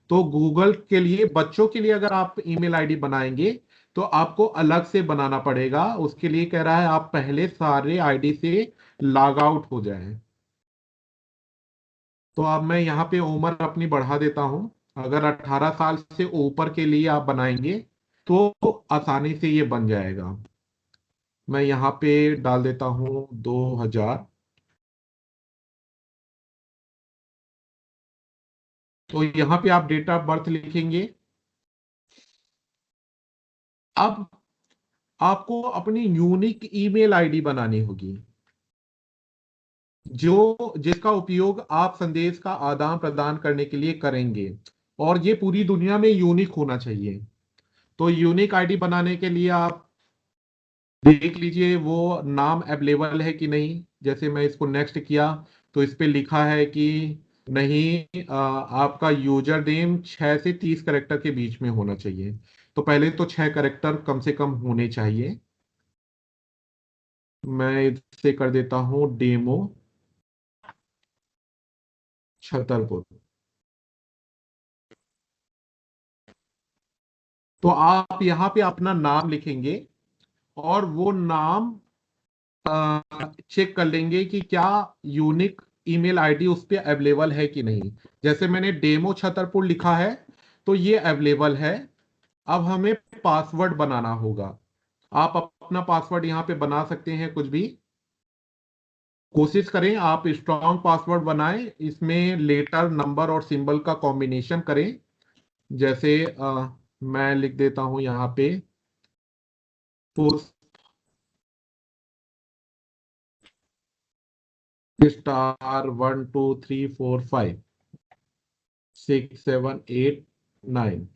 तो Google के लिए बच्चों के लिए अगर आप email ID बनाएंगे तो आपको अलग से बनाना पड़ेगा। उसके लिए कह रहा है आप पहले सारे आईडी से लॉग आउट हो जाएं। तो अब मैं यहाँ पे उम्र अपनी बढ़ा देता हूं। अगर 18 साल से ऊपर के लिए आप बनाएंगे तो आसानी से ये बन जाएगा। मैं यहाँ पे डाल देता हूं 2000। तो यहाँ पे आप डेट ऑफ बर्थ लिखेंगे। अब आपको अपनी यूनिक ईमेल आईडी बनानी होगी, जो जिसका उपयोग आप संदेश का आदान प्रदान करने के लिए करेंगे, और ये पूरी दुनिया में यूनिक होना चाहिए। तो यूनिक आईडी बनाने के लिए आप देख लीजिए वो नाम अवेलेबल है कि नहीं। जैसे मैं इसको नेक्स्ट किया तो इस पे लिखा है कि नहीं, आपका यूजर नेम 6 से 30 करेक्टर के बीच में होना चाहिए। तो पहले तो 6 करेक्टर कम से कम होने चाहिए। मैं इससे कर देता हूं डेमो छतरपुर। तो आप यहाँ पे अपना नाम लिखेंगे और वो नाम चेक कर लेंगे कि क्या यूनिक ईमेल आईडी उस पर अवेलेबल है कि नहीं। जैसे मैंने डेमो छतरपुर लिखा है तो ये अवेलेबल है। अब हमें पासवर्ड बनाना होगा। आप अपना पासवर्ड यहाँ पे बना सकते हैं कुछ भी। कोशिश करें आप स्ट्रॉन्ग पासवर्ड बनाएं, इसमें लेटर नंबर और सिंबल का कॉम्बिनेशन करें। जैसे मैं लिख देता हूं यहाँ पे स्टार 1 2 3 4 5 6 7 8 9।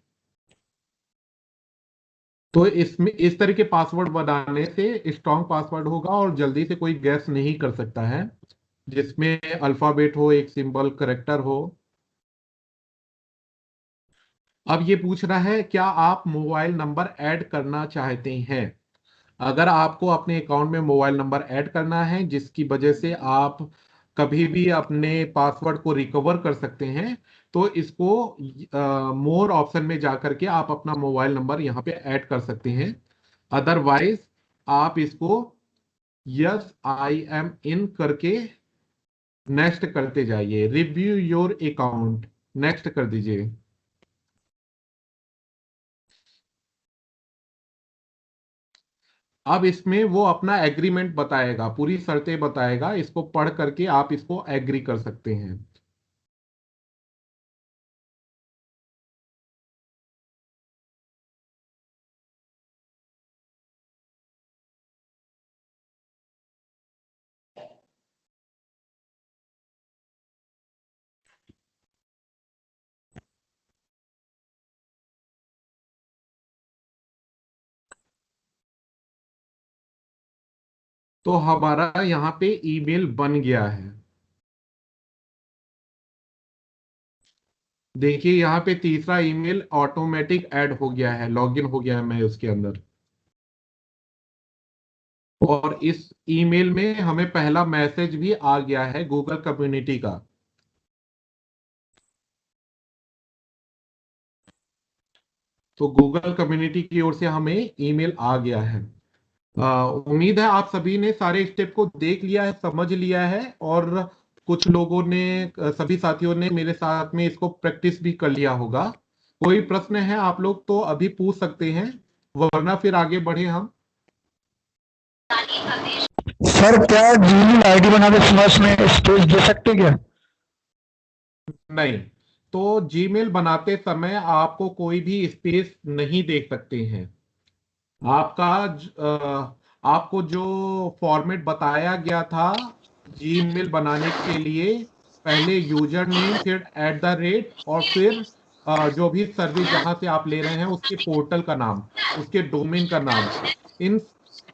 तो इसमें इस तरह के पासवर्ड बनाने से स्ट्रॉन्ग पासवर्ड होगा और जल्दी से कोई गैस नहीं कर सकता है, जिसमें अल्फाबेट हो, एक सिंबल करेक्टर हो। अब ये पूछ रहा है क्या आप मोबाइल नंबर ऐड करना चाहते हैं। अगर आपको अपने अकाउंट में मोबाइल नंबर ऐड करना है जिसकी वजह से आप कभी भी अपने पासवर्ड को रिकवर कर सकते हैं, तो इसको मोर ऑप्शन में जाकर के आप अपना मोबाइल नंबर यहाँ पे ऐड कर सकते हैं। अदरवाइज आप इसको यस आई एम इन करके नेक्स्ट करते जाइए। रिव्यू योर अकाउंट नेक्स्ट कर दीजिए। अब इसमें वो अपना एग्रीमेंट बताएगा, पूरी शर्तें बताएगा, इसको पढ़ करके आप इसको एग्री कर सकते हैं। तो हमारा यहाँ पे ईमेल बन गया है। देखिए यहाँ पे तीसरा ईमेल ऑटोमेटिक ऐड हो गया है, लॉगिन हो गया है मैं उसके अंदर। और इस ईमेल में हमें पहला मैसेज भी आ गया है गूगल कम्युनिटी का। तो गूगल कम्युनिटी की ओर से हमें ईमेल आ गया है। उम्मीद है आप सभी ने सारे स्टेप को देख लिया है, समझ लिया है, और कुछ लोगों ने, सभी साथियों ने मेरे साथ में इसको प्रैक्टिस भी कर लिया होगा। कोई प्रश्न है आप लोग तो अभी पूछ सकते हैं, वरना फिर आगे बढ़े हम। सर क्या जीमेल आईडी बनाते समय उसमें स्पेस दे सकते क्या? नहीं, तो जीमेल बनाते समय आपको कोई भी स्पेस नहीं देख सकते हैं। आपका आपको जो फॉर्मेट बताया गया था जीमेल बनाने के लिए, पहले यूजर नेम, फिर एट द रेट, और फिर जो भी सर्विस जहां से आप ले रहे हैं उसके पोर्टल का नाम, उसके डोमेन का नाम, इन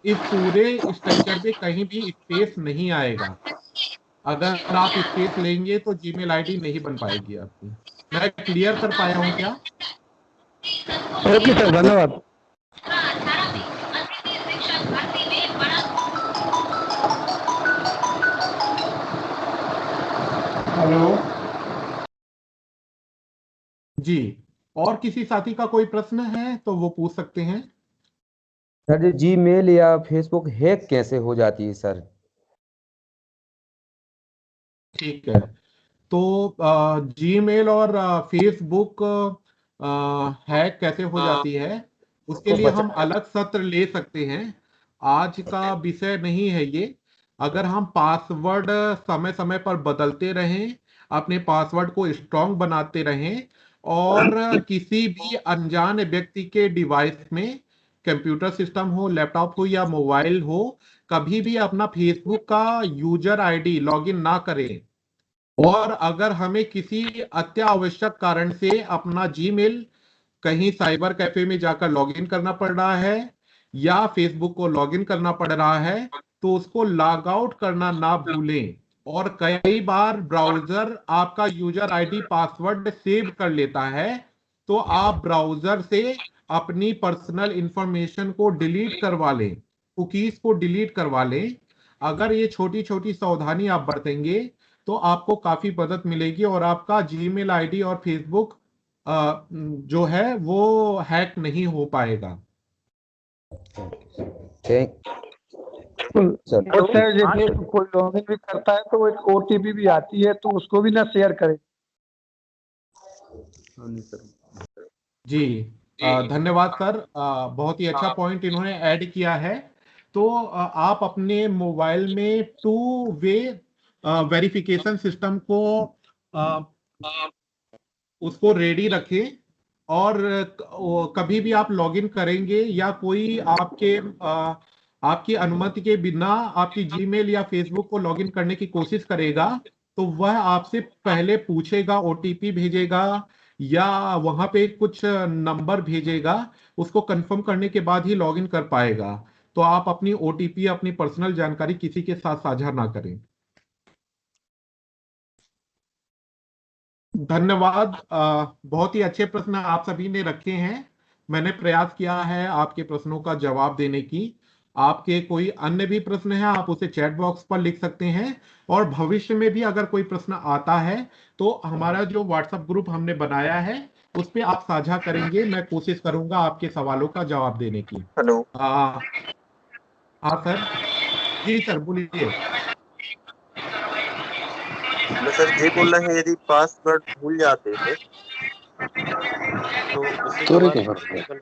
इस पूरे स्ट्रक्चर पे कहीं भी स्पेस नहीं आएगा। अगर आप स्पेस लेंगे तो जीमेल आईडी नहीं बन पाएगी आपकी। मैं क्लियर कर पाया हूं क्या? ओके सर, धन्यवाद। जी हेलो जी। और किसी साथी का कोई प्रश्न है तो वो पूछ सकते हैं। सर, ये जीमेल या फेसबुक हैक कैसे हो जाती है सर? ठीक है, तो जीमेल और फेसबुक हैक कैसे हो जाती है, उसके को लिए बचा हम अलग सत्र ले सकते हैं। आज का विषय नहीं है ये। अगर हम पासवर्ड समय समय पर बदलते रहें, अपने पासवर्ड को स्ट्रांग बनाते रहें, और किसी भी अनजान व्यक्ति के डिवाइस में, कंप्यूटर सिस्टम हो, लैपटॉप हो या मोबाइल हो, कभी भी अपना फेसबुक का यूजर आईडी लॉगिन ना करें। और अगर हमें किसी अत्यावश्यक कारण से अपना जीमेल कहीं साइबर कैफे में जाकर लॉगिन करना पड़ रहा है या फेसबुक को लॉगिन करना पड़ रहा है, तो उसको लॉग आउट करना ना भूलें। और कई बार ब्राउजर आपका यूजर आईडी पासवर्ड सेव कर लेता है, तो आप ब्राउजर से अपनी पर्सनल इंफॉर्मेशन को डिलीट करवा लें, कुकीज को डिलीट करवा लें। अगर ये छोटी छोटी सावधानी आप बरतेंगे तो आपको काफी मदद मिलेगी और आपका जीमेल आईडी और फेसबुक जो है वो हैक नहीं हो पाएगा। थैंक चलो और सर जैसे कोई लॉगिन भी करता है तो एक ओटीपी भी आती है, तो उसको भी ना शेयर करें। जी धन्यवाद सर, बहुत ही अच्छा पॉइंट इन्होंने ऐड किया है। तो आप अपने मोबाइल में टू वे वेरिफिकेशन सिस्टम को अ, उसको रेडी रखें, और कभी भी आप लॉगिन करेंगे या कोई आपकी अनुमति के बिना आपकी जीमेल या फेसबुक को लॉगिन करने की कोशिश करेगा, तो वह आपसे पहले पूछेगा, ओटीपी भेजेगा या वहां पे कुछ नंबर भेजेगा। उसको कंफर्म करने के बाद ही लॉगिन कर पाएगा। तो आप अपनी ओटीपी, अपनी पर्सनल जानकारी किसी के साथ साझा ना करें। धन्यवाद। बहुत ही अच्छे प्रश्न आप सभी ने रखे हैं। मैंने प्रयास किया है आपके प्रश्नों का जवाब देने की। आपके कोई अन्य भी प्रश्न है, आप उसे चैट बॉक्स पर लिख सकते हैं। और भविष्य में भी अगर कोई प्रश्न आता है तो हमारा जो व्हाट्सएप ग्रुप हमने बनाया है उस पे आप साझा करेंगे। मैं कोशिश करूंगा आपके सवालों का जवाब देने की। हेलो। हाँ सर। जी सर बोलिए। मैं सर ये बोल रहे हैं, यदि पासवर्ड भूल जाते हैं तो उसे दोबारा कैसे बना।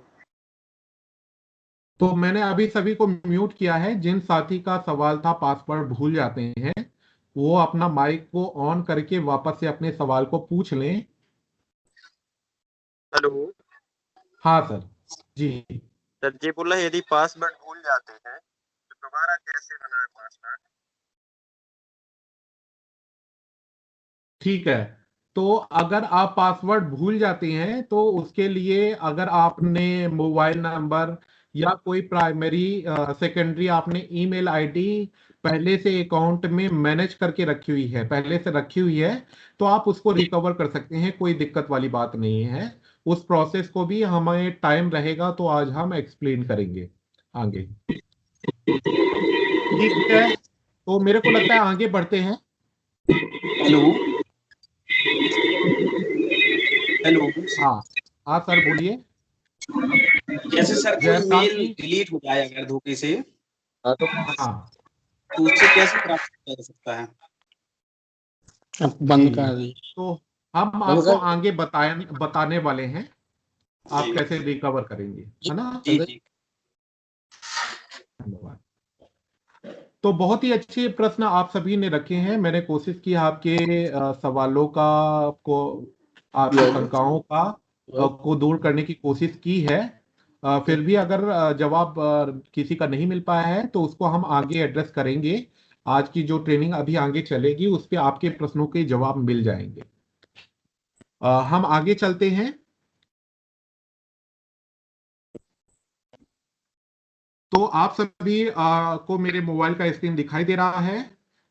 तो मैंने अभी सभी को म्यूट किया है। जिन साथी का सवाल था पासवर्ड भूल जाते हैं, वो अपना माइक को ऑन करके वापस से अपने सवाल को पूछ लें। हेलो हाँ सर। जी सर, ये बोल रहे हैं, यदि पासवर्ड भूल जाते हैं तो दोबारा कैसे बनाए पासवर्ड। ठीक है। तो अगर आप पासवर्ड भूल जाते हैं तो उसके लिए अगर आपने मोबाइल नंबर या कोई प्राइमरी सेकेंडरी आपने ईमेल आईडी पहले से अकाउंट में मैनेज करके रखी हुई है, पहले से रखी हुई है, तो आप उसको रिकवर कर सकते हैं। कोई दिक्कत वाली बात नहीं है। उस प्रोसेस को भी हमें टाइम रहेगा तो आज हम एक्सप्लेन करेंगे आगे। ठीक है, तो मेरे को लगता है आगे बढ़ते हैं। हेलो। हेलो। हाँ हाँ सर बोलिए। जैसे सर कोई जयप्रकाश मेल जी। डिलीट हो जाए अगर धोखे से, हाँ तो हाँ तो उससे कैसे प्राप्त किया जा सकता है? अब बंद जी, कर दी। तो हम बंद आपको कर। आगे बताने वाले हैं आप जी कैसे रिकवर करेंगे, है ना। जी जी। धन्यवाद। तो बहुत ही अच्छे प्रश्न आप सभी ने रखे हैं। मैंने कोशिश की आपके सवालों का को आपकी शंकाओं का को दूर करने की कोशिश की है। फिर भी अगर जवाब किसी का नहीं मिल पाया है तो उसको हम आगे एड्रेस करेंगे। आज की जो ट्रेनिंग अभी आगे चलेगी उस पे आपके प्रश्नों के जवाब मिल जाएंगे। हम आगे चलते हैं। तो आप सभी को मेरे मोबाइल का स्क्रीन दिखाई दे रहा है।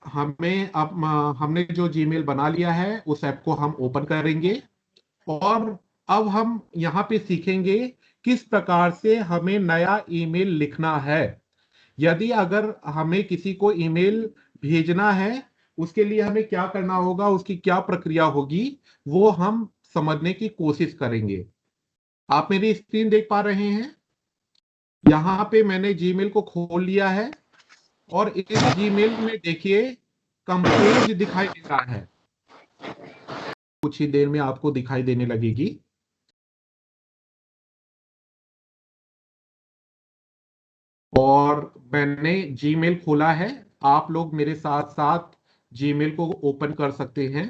हमें अब हमने जो जीमेल बना लिया है उस ऐप को हम ओपन करेंगे, और अब हम यहाँ पे सीखेंगे किस प्रकार से हमें नया ईमेल लिखना है। यदि अगर हमें किसी को ईमेल भेजना है, उसके लिए हमें क्या करना होगा, उसकी क्या प्रक्रिया होगी, वो हम समझने की कोशिश करेंगे। आप मेरी स्क्रीन देख पा रहे हैं। यहाँ पे मैंने जीमेल को खोल लिया है, और इस जीमेल में देखिए कंपोज दिखाई दे रहा है। कुछ ही देर में आपको दिखाई देने लगेगी। और मैंने जीमेल खोला है। आप लोग मेरे साथ साथ जीमेल को ओपन कर सकते हैं।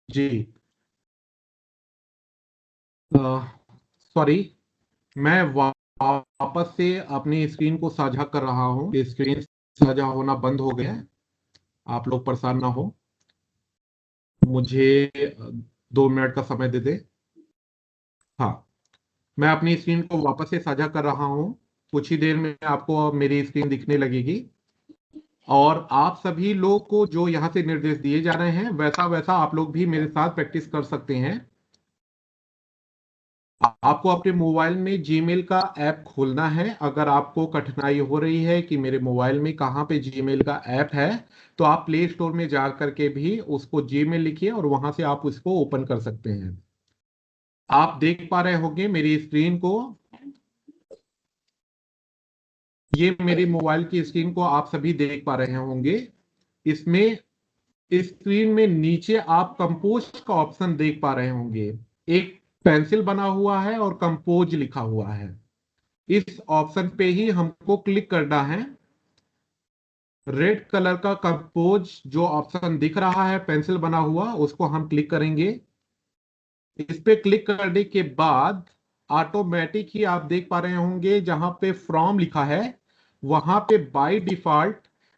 जी सॉरी, मैं वापस से अपनी स्क्रीन को साझा कर रहा हूं। स्क्रीन साझा होना बंद हो गया है, आप लोग परेशान ना हो, मुझे 2 मिनट का समय दे दे। हाँ, मैं अपनी स्क्रीन को वापस से साझा कर रहा हूं। कुछ ही देर में आपको मेरी स्क्रीन दिखने लगेगी और आप सभी लोग को जो यहाँ से निर्देश दिए जा रहे हैं वैसा वैसा आप लोग भी मेरे साथ प्रैक्टिस कर सकते हैं। आपको अपने मोबाइल में जीमेल का ऐप खोलना है। अगर आपको कठिनाई हो रही है कि मेरे मोबाइल में कहाँ पे जीमेल का ऐप है, तो आप प्ले स्टोर में जा करके भी उसको जीमेल लिखिए और वहां से आप उसको ओपन कर सकते हैं। आप देख पा रहे होंगे मेरी स्क्रीन को, ये मेरी मोबाइल की स्क्रीन को आप सभी देख पा रहे होंगे। इसमें स्क्रीन में नीचे आप कंपोज का ऑप्शन देख पा रहे होंगे। एक पेंसिल बना हुआ है और कंपोज लिखा हुआ है। इस ऑप्शन पे ही हमको क्लिक करना है। रेड कलर का कंपोज जो ऑप्शन दिख रहा है पेंसिल बना हुआ, उसको हम क्लिक करेंगे। इस पे क्लिक करने के बाद ऑटोमेटिक ही आप देख पा रहे होंगे जहां पे फ्रॉम लिखा है वहां पे बाय डिफॉल्ट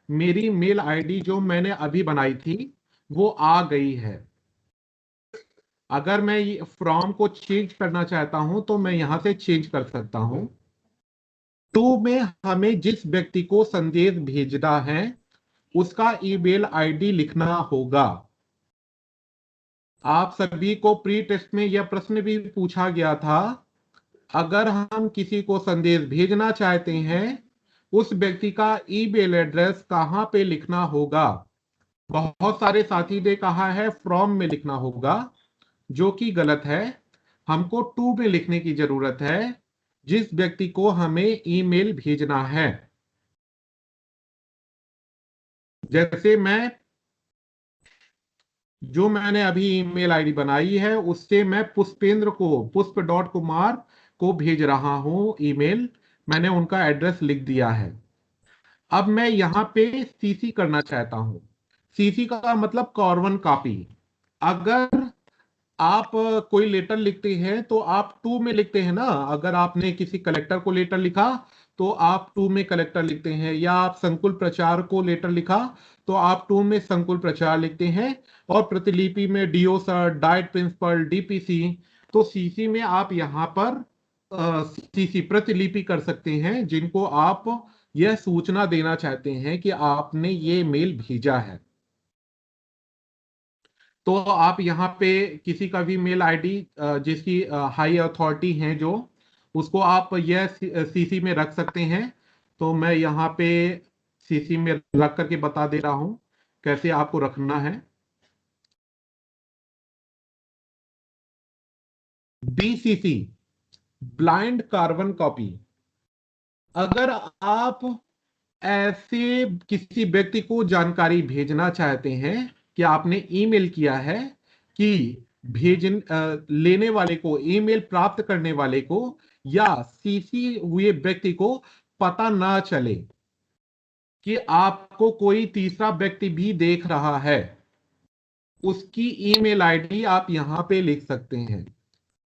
मेरी मेल आईडी जो मैंने अभी बनाई थी वो आ गई है। अगर मैं ये फ्रॉम को चेंज करना चाहता हूं तो मैं यहां से चेंज कर सकता हूं। टू में हमें जिस व्यक्ति को संदेश भेजना है उसका ईमेल आईडी लिखना होगा। आप सभी को प्री टेस्ट में यह प्रश्न भी पूछा गया था, अगर हम किसी को संदेश भेजना चाहते हैं उस व्यक्ति का ईमेल एड्रेस कहां पे लिखना होगा। बहुत सारे साथी ने कहा है फ्रॉम में लिखना होगा, जो कि गलत है। हमको टू में लिखने की जरूरत है, जिस व्यक्ति को हमें ईमेल भेजना है। जैसे मैंने अभी ईमेल आईडी बनाई है उससे मैं पुष्पेंद्र को, पुष्प.कुमार को भेज रहा हूं ईमेल। मैंने उनका एड्रेस लिख दिया है। अब मैं यहां पे सीसी करना चाहता हूं। सीसी का मतलब कॉर्बन कॉपी। अगर आप कोई लेटर लिखते हैं तो आप टू में लिखते हैं ना। अगर आपने किसी कलेक्टर को लेटर लिखा तो आप टू में कलेक्टर लिखते हैं, या आप संकुल प्रचार को लेटर लिखा तो आप टू में संकुल प्रचार लिखते हैं। और प्रतिलिपि में DO sir, DIET principal, DPC, तो सीसी में आप यहां पर सीसी प्रतिलिपि कर सकते हैं जिनको आप यह सूचना देना चाहते हैं कि आपने ये मेल भेजा है। तो आप यहाँ पे किसी का भी मेल आईडी जिसकी हाई अथॉरिटी है जो, उसको आप यह सीसी में रख सकते हैं। तो मैं यहाँ पे सीसी में रख करके बता दे रहा हूं कैसे आपको रखना है। BCC, blind carbon copy. अगर आप ऐसे किसी व्यक्ति को जानकारी भेजना चाहते हैं कि आपने ईमेल किया है कि लेने वाले को, ईमेल प्राप्त करने वाले को या सीसी हुए व्यक्ति को पता ना चले कि आपको कोई तीसरा व्यक्ति भी देख रहा है, उसकी ईमेल आईडी आप यहां पे लिख सकते हैं।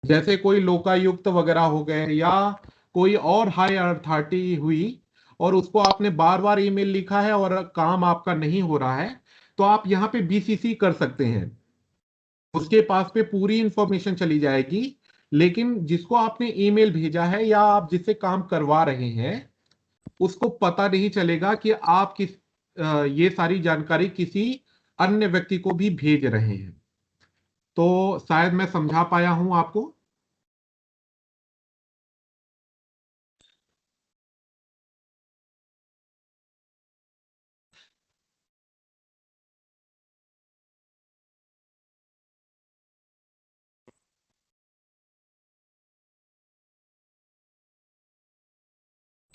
जैसे कोई लोकायुक्त वगैरह हो गए या कोई और हाई अथॉरिटी हुई और उसको आपने बार बार ईमेल लिखा है और काम आपका नहीं हो रहा है, तो आप यहां पे बीसीसी कर सकते हैं। उसके पास पे पूरी इंफॉर्मेशन चली जाएगी, लेकिन जिसको आपने ईमेल भेजा है या आप जिससे काम करवा रहे हैं उसको पता नहीं चलेगा कि आप ये सारी जानकारी किसी अन्य व्यक्ति को भी भेज रहे हैं। तो शायद मैं समझा पाया हूं आपको।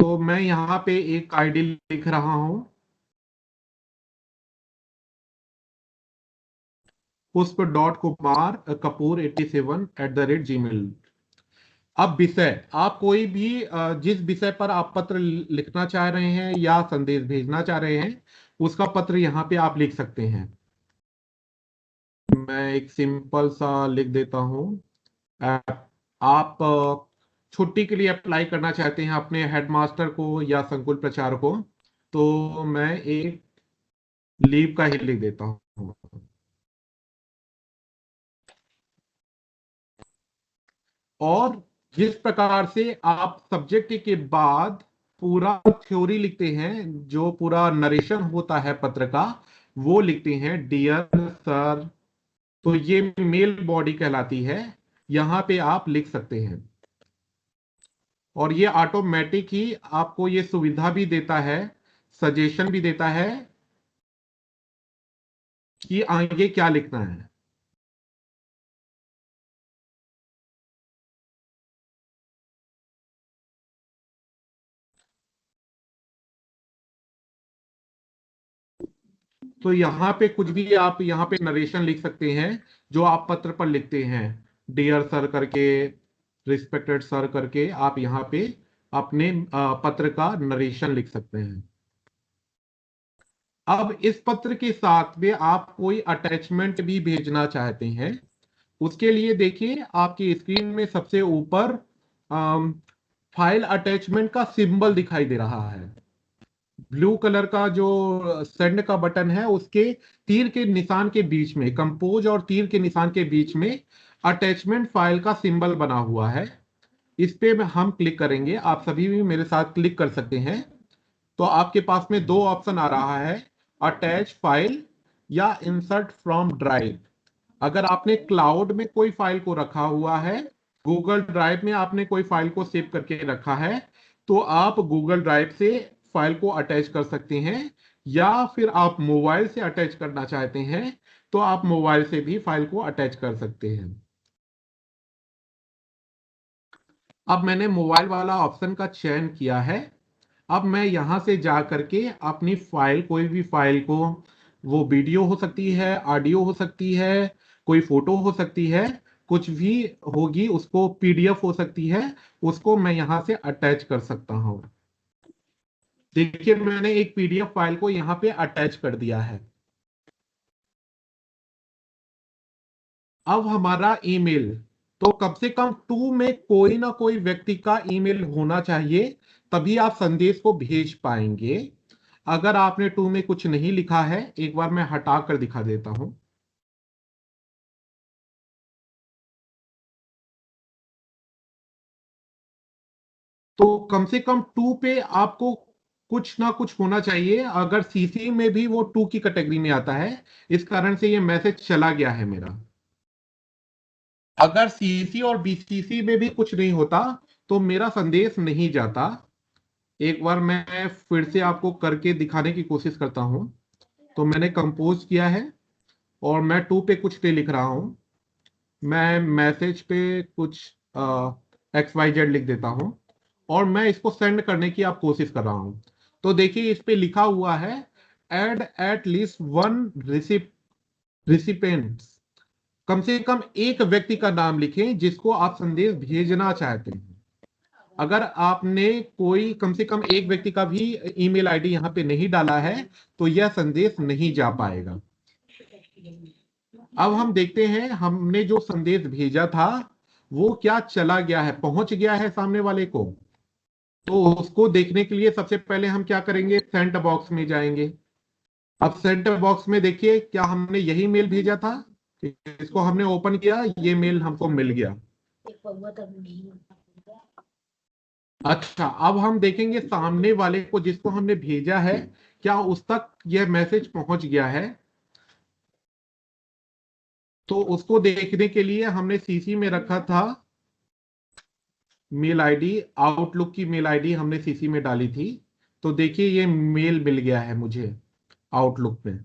तो मैं यहाँ पे एक आईडी लिख रहा हूं, pushp.kumar@gmail। अब विषय, आप कोई भी जिस विषय पर आप पत्र लिखना चाह रहे हैं या संदेश भेजना चाह रहे हैं उसका पत्र यहाँ पे आप लिख सकते हैं। मैं एक सिंपल सा लिख देता हूं। आप छुट्टी के लिए अप्लाई करना चाहते हैं अपने हेडमास्टर को या संकुल प्रचारक को, तो मैं एक लीव का ही लिख देता हूं। और जिस प्रकार से आप सब्जेक्ट के बाद पूरा थ्योरी लिखते हैं, जो पूरा नरेशन होता है पत्र का, वो लिखते हैं डियर सर, तो ये मेल बॉडी कहलाती है। यहां पे आप लिख सकते हैं और ये ऑटोमेटिक ही आपको ये सुविधा भी देता है, सजेशन भी देता है कि आगे क्या लिखना है। तो यहाँ पे कुछ भी आप यहाँ पे नरेशन लिख सकते हैं जो आप पत्र पर लिखते हैं, डियर सर करके, रिस्पेक्टेड सर करके आप यहाँ पे अपने पत्र का नरेशन लिख सकते हैं। अब इस पत्र के साथ में आप कोई अटैचमेंट भी भेजना चाहते हैं, उसके लिए देखिए आपकी स्क्रीन में सबसे ऊपर फाइल अटैचमेंट का सिंबल दिखाई दे रहा है। ब्लू कलर का जो सेंड का बटन है, उसके तीर के निशान के बीच में, कंपोज और तीर के निशान के बीच में अटैचमेंट फाइल का सिंबल बना हुआ है। इस पे हम क्लिक करेंगे, आप सभी भी मेरे साथ क्लिक कर सकते हैं। तो आपके पास में दो ऑप्शन आ रहा है, अटैच फाइल या इंसर्ट फ्रॉम ड्राइव। अगर आपने क्लाउड में कोई फाइल को रखा हुआ है, गूगल ड्राइव में आपने कोई फाइल को सेव करके रखा है, तो आप गूगल ड्राइव से फाइल को अटैच कर सकते हैं, या फिर आप मोबाइल से अटैच करना चाहते हैं तो आप मोबाइल से भी फाइल को अटैच कर सकते हैं। अब मैंने मोबाइल वाला ऑप्शन का चयन किया है। अब मैं यहां से जा करके अपनी फाइल, कोई भी फाइल को, वो वीडियो हो सकती है, ऑडियो हो सकती है, कोई फोटो हो सकती है, कुछ भी होगी, उसको पीडीएफ हो सकती है, उसको मैं यहां से अटैच कर सकता हूं। देखिए मैंने एक पीडीएफ फाइल को यहां पे अटैच कर दिया है। अब हमारा ईमेल, तो कम से कम टू में कोई ना कोई व्यक्ति का ईमेल होना चाहिए, तभी आप संदेश को भेज पाएंगे। अगर आपने टू में कुछ नहीं लिखा है, एक बार मैं हटा कर दिखा देता हूं। तो कम से कम टू पे आपको कुछ ना कुछ होना चाहिए। अगर सीसी में भी वो टू की कैटेगरी में आता है, इस कारण से ये मैसेज चला गया है मेरा। अगर सीसी और बीसीसी में भी कुछ नहीं होता तो मेरा संदेश नहीं जाता। एक बार मैं फिर से आपको करके दिखाने की कोशिश करता हूं। तो मैंने कंपोज किया है और मैं टू पे कुछ नहीं लिख रहा हूं, मैं मैसेज पे कुछ XYZ लिख देता हूं और मैं इसको सेंड करने की आप कोशिश कर रहा हूं। तो देखिए इस पे लिखा हुआ है, add at least one recipients. कम से कम एक व्यक्ति का नाम लिखें जिसको आप संदेश भेजना चाहते हैं। अगर आपने कोई कम से कम एक व्यक्ति का भी ईमेल आईडी यहां पे नहीं डाला है तो यह संदेश नहीं जा पाएगा। अब हम देखते हैं हमने जो संदेश भेजा था वो क्या चला गया है, पहुंच गया है सामने वाले को। तो उसको देखने के लिए सबसे पहले हम क्या करेंगे, सेंट बॉक्स में जाएंगे। अब सेंट बॉक्स में देखिए क्या हमने यही मेल भेजा था, इसको हमने ओपन किया, ये मेल हमको मिल गया। अच्छा, अब हम देखेंगे सामने वाले को जिसको हमने भेजा है क्या उस तक यह मैसेज पहुंच गया है। तो उसको देखने के लिए हमने सीसी में रखा था मेल आईडी, आउटलुक की मेल आईडी हमने सीसी में डाली थी। तो देखिए ये मेल मिल गया है मुझे आउटलुक में।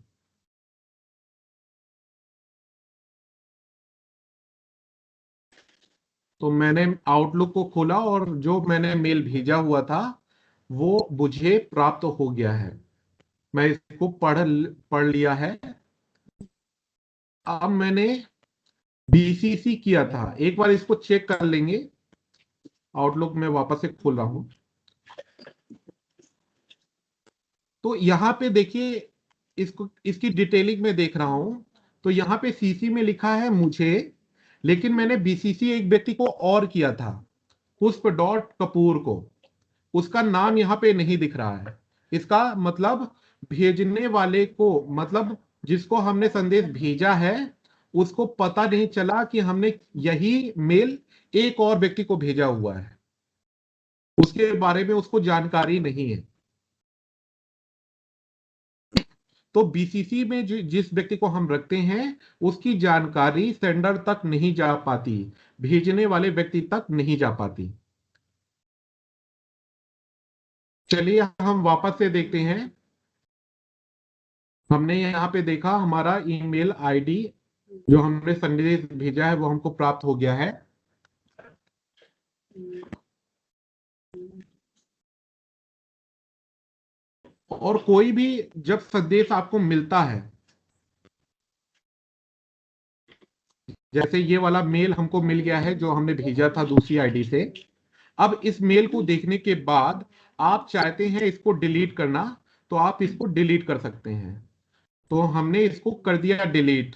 तो मैंने आउटलुक को खोला और जो मैंने मेल भेजा हुआ था वो मुझे प्राप्त हो गया है। मैं इसको पढ़ लिया है। अब मैंने बीसीसी किया था, एक बार इसको चेक कर लेंगे। आउटलुक में वापस से खोल रहा हूं। तो यहां पे देखिए इसको, इसकी डिटेलिंग में देख रहा हूं। तो यहां पे सीसी में लिखा है मुझे, लेकिन मैंने बीसीसी एक व्यक्ति को और किया था। पुष्प डॉट कपूर को। उसका नाम यहाँ पे नहीं दिख रहा है। इसका मतलब भेजने वाले को, मतलब जिसको हमने संदेश भेजा है, उसको पता नहीं चला कि हमने यही मेल एक और व्यक्ति को भेजा हुआ है, उसके बारे में उसको जानकारी नहीं है। तो बीसीसी में जिस व्यक्ति को हम रखते हैं उसकी जानकारी सेंडर तक नहीं जा पाती, भेजने वाले व्यक्ति तक नहीं जा पाती। चलिए हम वापस से देखते हैं। हमने यहाँ पे देखा हमारा ईमेल आईडी जो हमने संदेश भेजा है वो हमको प्राप्त हो गया है। और कोई भी जब संदेश आपको मिलता है, जैसे ये वाला मेल हमको मिल गया है जो हमने भेजा था दूसरी आईडी से, अब इस मेल को देखने के बाद आप चाहते हैं इसको डिलीट करना, तो आप इसको डिलीट कर सकते हैं। तो हमने इसको कर दिया डिलीट।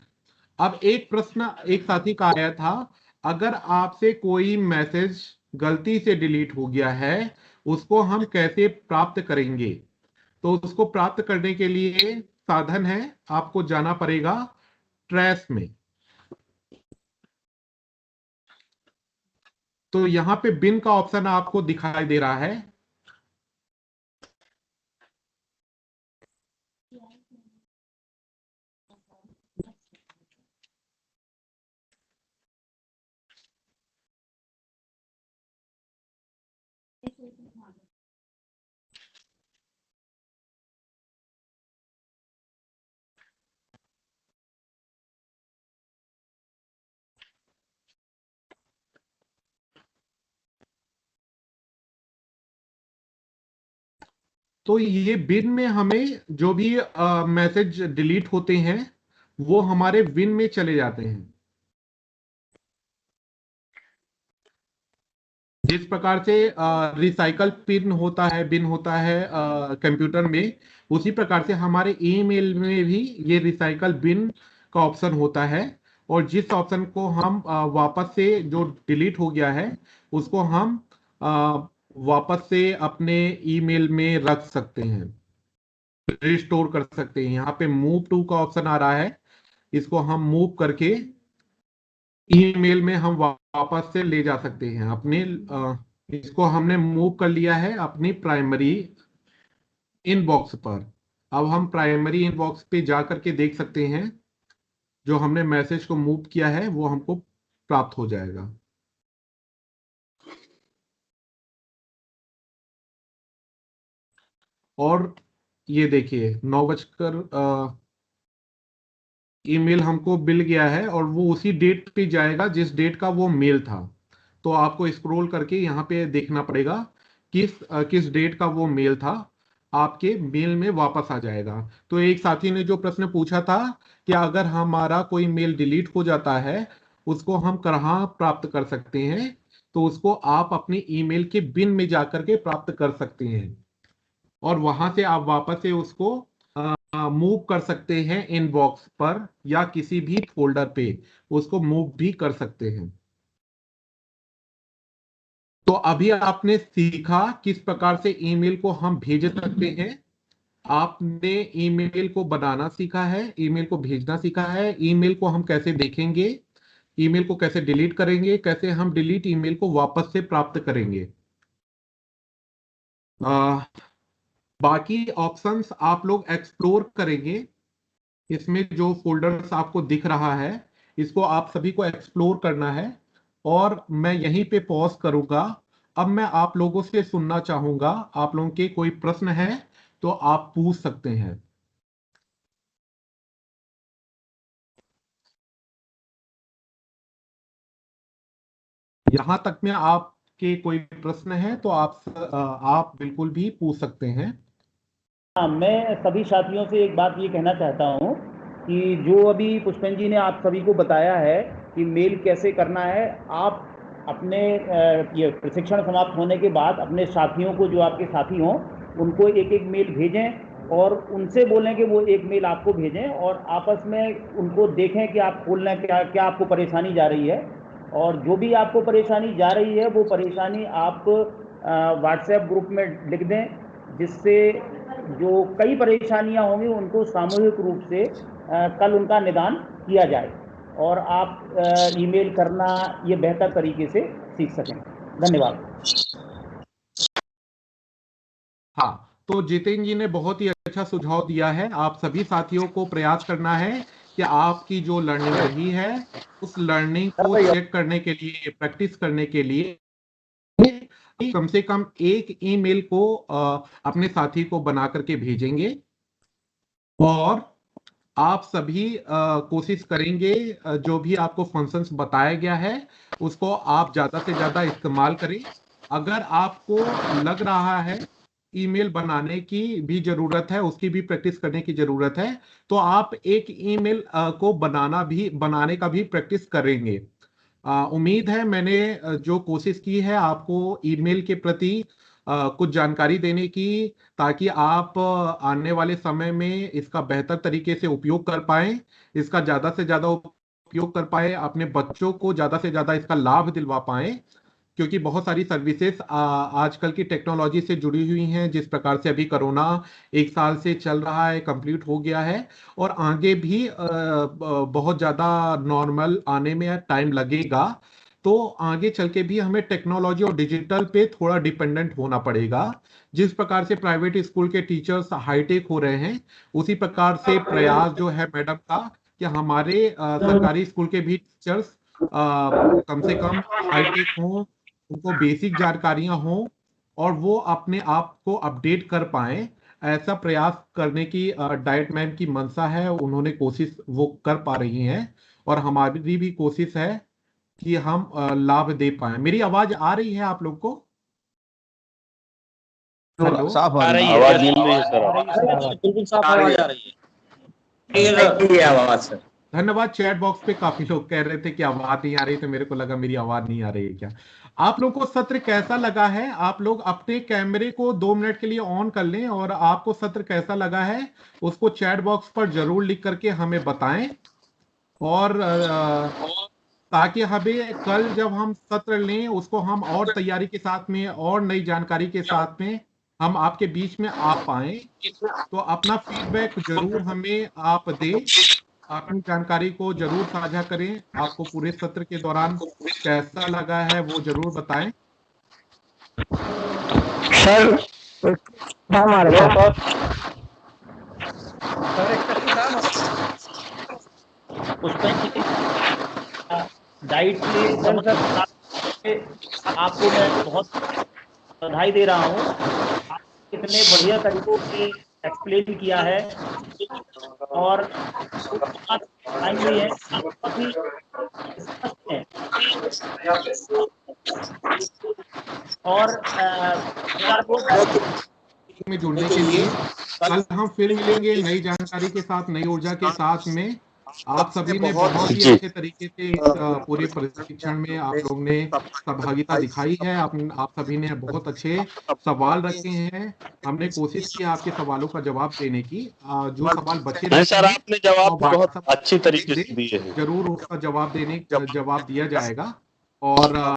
अब एक प्रश्न एक साथी का आया था, अगर आपसे कोई मैसेज गलती से डिलीट हो गया है उसको हम कैसे प्राप्त करेंगे? तो उसको प्राप्त करने के लिए साधन है, आपको जाना पड़ेगा ट्रैश में। तो यहां पे बिन का ऑप्शन आपको दिखाई दे रहा है। तो ये बिन में हमें जो भी मैसेज डिलीट होते हैं वो हमारे बिन में चले जाते हैं। जिस प्रकार से रिसाइकल पिन होता है, बिन होता है कंप्यूटर में, उसी प्रकार से हमारे ईमेल में भी ये रिसाइकल बिन का ऑप्शन होता है। और जिस ऑप्शन को हम वापस से जो डिलीट हो गया है उसको हम वापस से अपने ईमेल में रख सकते हैं, रिस्टोर कर सकते हैं। यहाँ पे मूव टू का ऑप्शन आ रहा है, इसको हम मूव करके ईमेल में हम वापस से ले जा सकते हैं अपने। इसको हमने मूव कर लिया है अपनी प्राइमरी इनबॉक्स पर। अब हम प्राइमरी इनबॉक्स पे जा करके देख सकते हैं जो हमने मैसेज को मूव किया है वो हमको प्राप्त हो जाएगा। और ये देखिए 9 बजकर ईमेल हमको मिल गया है और वो उसी डेट पे जाएगा जिस डेट का वो मेल था। तो आपको स्क्रॉल करके यहाँ पे देखना पड़ेगा किस डेट का वो मेल था, आपके मेल में वापस आ जाएगा। तो एक साथी ने जो प्रश्न पूछा था कि अगर हमारा कोई मेल डिलीट हो जाता है उसको हम कहाँ प्राप्त कर सकते हैं, तो उसको आप अपने ईमेल के बिन में जाकर के प्राप्त कर सकते हैं और वहां से आप वापस से उसको मूव कर सकते हैं इनबॉक्स पर या किसी भी फोल्डर पे उसको मूव भी कर सकते हैं। तो अभी आपने सीखा किस प्रकार से ईमेल को हम भेज सकते हैं। आपने ईमेल को बनाना सीखा है, ईमेल को भेजना सीखा है, ईमेल को हम कैसे देखेंगे, ईमेल को कैसे डिलीट करेंगे, कैसे हम डिलीट ईमेल को वापस से प्राप्त करेंगे। बाकी ऑप्शंस आप लोग एक्सप्लोर करेंगे। इसमें जो फोल्डर्स आपको दिख रहा है इसको आप सभी को एक्सप्लोर करना है। और मैं यहीं पे पॉज करूंगा। अब मैं आप लोगों से सुनना चाहूंगा, आप लोगों के कोई प्रश्न है तो आप पूछ सकते हैं। यहां तक में आपके कोई प्रश्न है तो आप बिल्कुल भी पूछ सकते हैं। हाँ, मैं सभी साथियों से एक बात ये कहना चाहता हूँ कि जो अभी पुष्पन जी ने आप सभी को बताया है कि मेल कैसे करना है, आप अपने ये प्रशिक्षण समाप्त होने के बाद अपने साथियों को, जो आपके साथी हों, उनको एक एक मेल भेजें और उनसे बोलें कि वो एक मेल आपको भेजें और आपस में उनको देखें कि आप खोलना क्या क्या आपको परेशानी जा रही है। और जो भी आपको परेशानी जा रही है वो परेशानी आप व्हाट्सएप ग्रुप में लिख दें, जिससे जो कई परेशानियां होंगी उनको सामूहिक रूप से कल उनका निदान किया जाए और आप ईमेल करना ये बेहतर तरीके से सीख सकें। धन्यवाद। हाँ, तो जितेंद्र जी ने बहुत ही अच्छा सुझाव दिया है। आप सभी साथियों को प्रयास करना है कि आपकी जो लर्निंग रही है उस लर्निंग को चेक करने के लिए, प्रैक्टिस करने के लिए कम से कम एक ईमेल को अपने साथी को बना करके भेजेंगे और आप सभी कोशिश करेंगे जो भी आपको फंक्शंस बताया गया है उसको आप ज्यादा से ज्यादा इस्तेमाल करें। अगर आपको लग रहा है ईमेल बनाने की भी जरूरत है, उसकी भी प्रैक्टिस करने की जरूरत है, तो आप एक ईमेल को बनाने का भी प्रैक्टिस करेंगे। उम्मीद है मैंने जो कोशिश की है आपको ईमेल के प्रति कुछ जानकारी देने की, ताकि आप आने वाले समय में इसका बेहतर तरीके से उपयोग कर पाएं, इसका ज्यादा से ज्यादा उपयोग कर पाए, अपने बच्चों को ज्यादा से ज्यादा इसका लाभ दिलवा पाएं, क्योंकि बहुत सारी सर्विसेज आजकल की टेक्नोलॉजी से जुड़ी हुई हैं। जिस प्रकार से अभी कोरोना 1 साल से चल रहा है, कंप्लीट हो गया है और आगे भी बहुत ज्यादा नॉर्मल आने में टाइम लगेगा, तो आगे चल के भी हमें टेक्नोलॉजी और डिजिटल पे थोड़ा डिपेंडेंट होना पड़ेगा। जिस प्रकार से प्राइवेट स्कूल के टीचर्स हाईटेक हो रहे हैं, उसी प्रकार से प्रयास जो है मैडम का कि हमारे सरकारी स्कूल के भी टीचर्स कम से कम हाईटेक हों, उनको बेसिक जानकारियां हों और वो अपने आप को अपडेट कर पाएं, ऐसा प्रयास करने की डाइट मैम की मंशा है। उन्होंने कोशिश वो कर पा रही हैं और हमारी भी कोशिश है कि हम लाभ दे पाए। मेरी आवाज आ रही है आप लोग को? हेलो, साफ आ रही है, आवाज मिल रही है सर। बिल्कुल साफ आवाज आ रही है। आवाज सर। धन्यवाद। चैट बॉक्स पे काफी लोग कह रहे थे कि आवाज नहीं आ रही, तो मेरे को लगा मेरी आवाज नहीं आ रही है क्या। आप लोग को सत्र कैसा लगा है? आप लोग अपने कैमरे को 2 मिनट के लिए ऑन कर लें और आपको सत्र कैसा लगा है उसको चैट बॉक्स पर जरूर लिख करके हमें बताएं, और ताकि हमें कल जब हम सत्र लें उसको हम और तैयारी के साथ में और नई जानकारी के साथ में हम आपके बीच में आ पाए। तो अपना फीडबैक जरूर हमें आप दें, अपनी जानकारी को जरूर साझा करें। आपको पूरे सत्र के दौरान कैसा लगा है वो जरूर बताएं। सर हमारे डाइट के आपको मैं बहुत बधाई दे रहा हूँ। आपने इतने बढ़िया तरीकों से एक्सप्लेन किया है और टाइम भी है, बहुत ही स्पष्ट है। और में जुड़ने के लिए कल हम फिर मिलेंगे नई जानकारी के साथ, नई ऊर्जा के साथ में। आप सभी ने बहुत ही अच्छे तरीके से पूरे प्रशिक्षण में आप लोग ने सहभागिता दिखाई है। आप सभी ने बहुत अच्छे सवाल रखे हैं। हमने कोशिश की आपके सवालों का जवाब देने की। जो सवाल बचे नहीं सर, आपने जवाब बहुत सब अच्छी तरीके से दिए हैं। जरूर उसका जवाब दिया जाएगा। और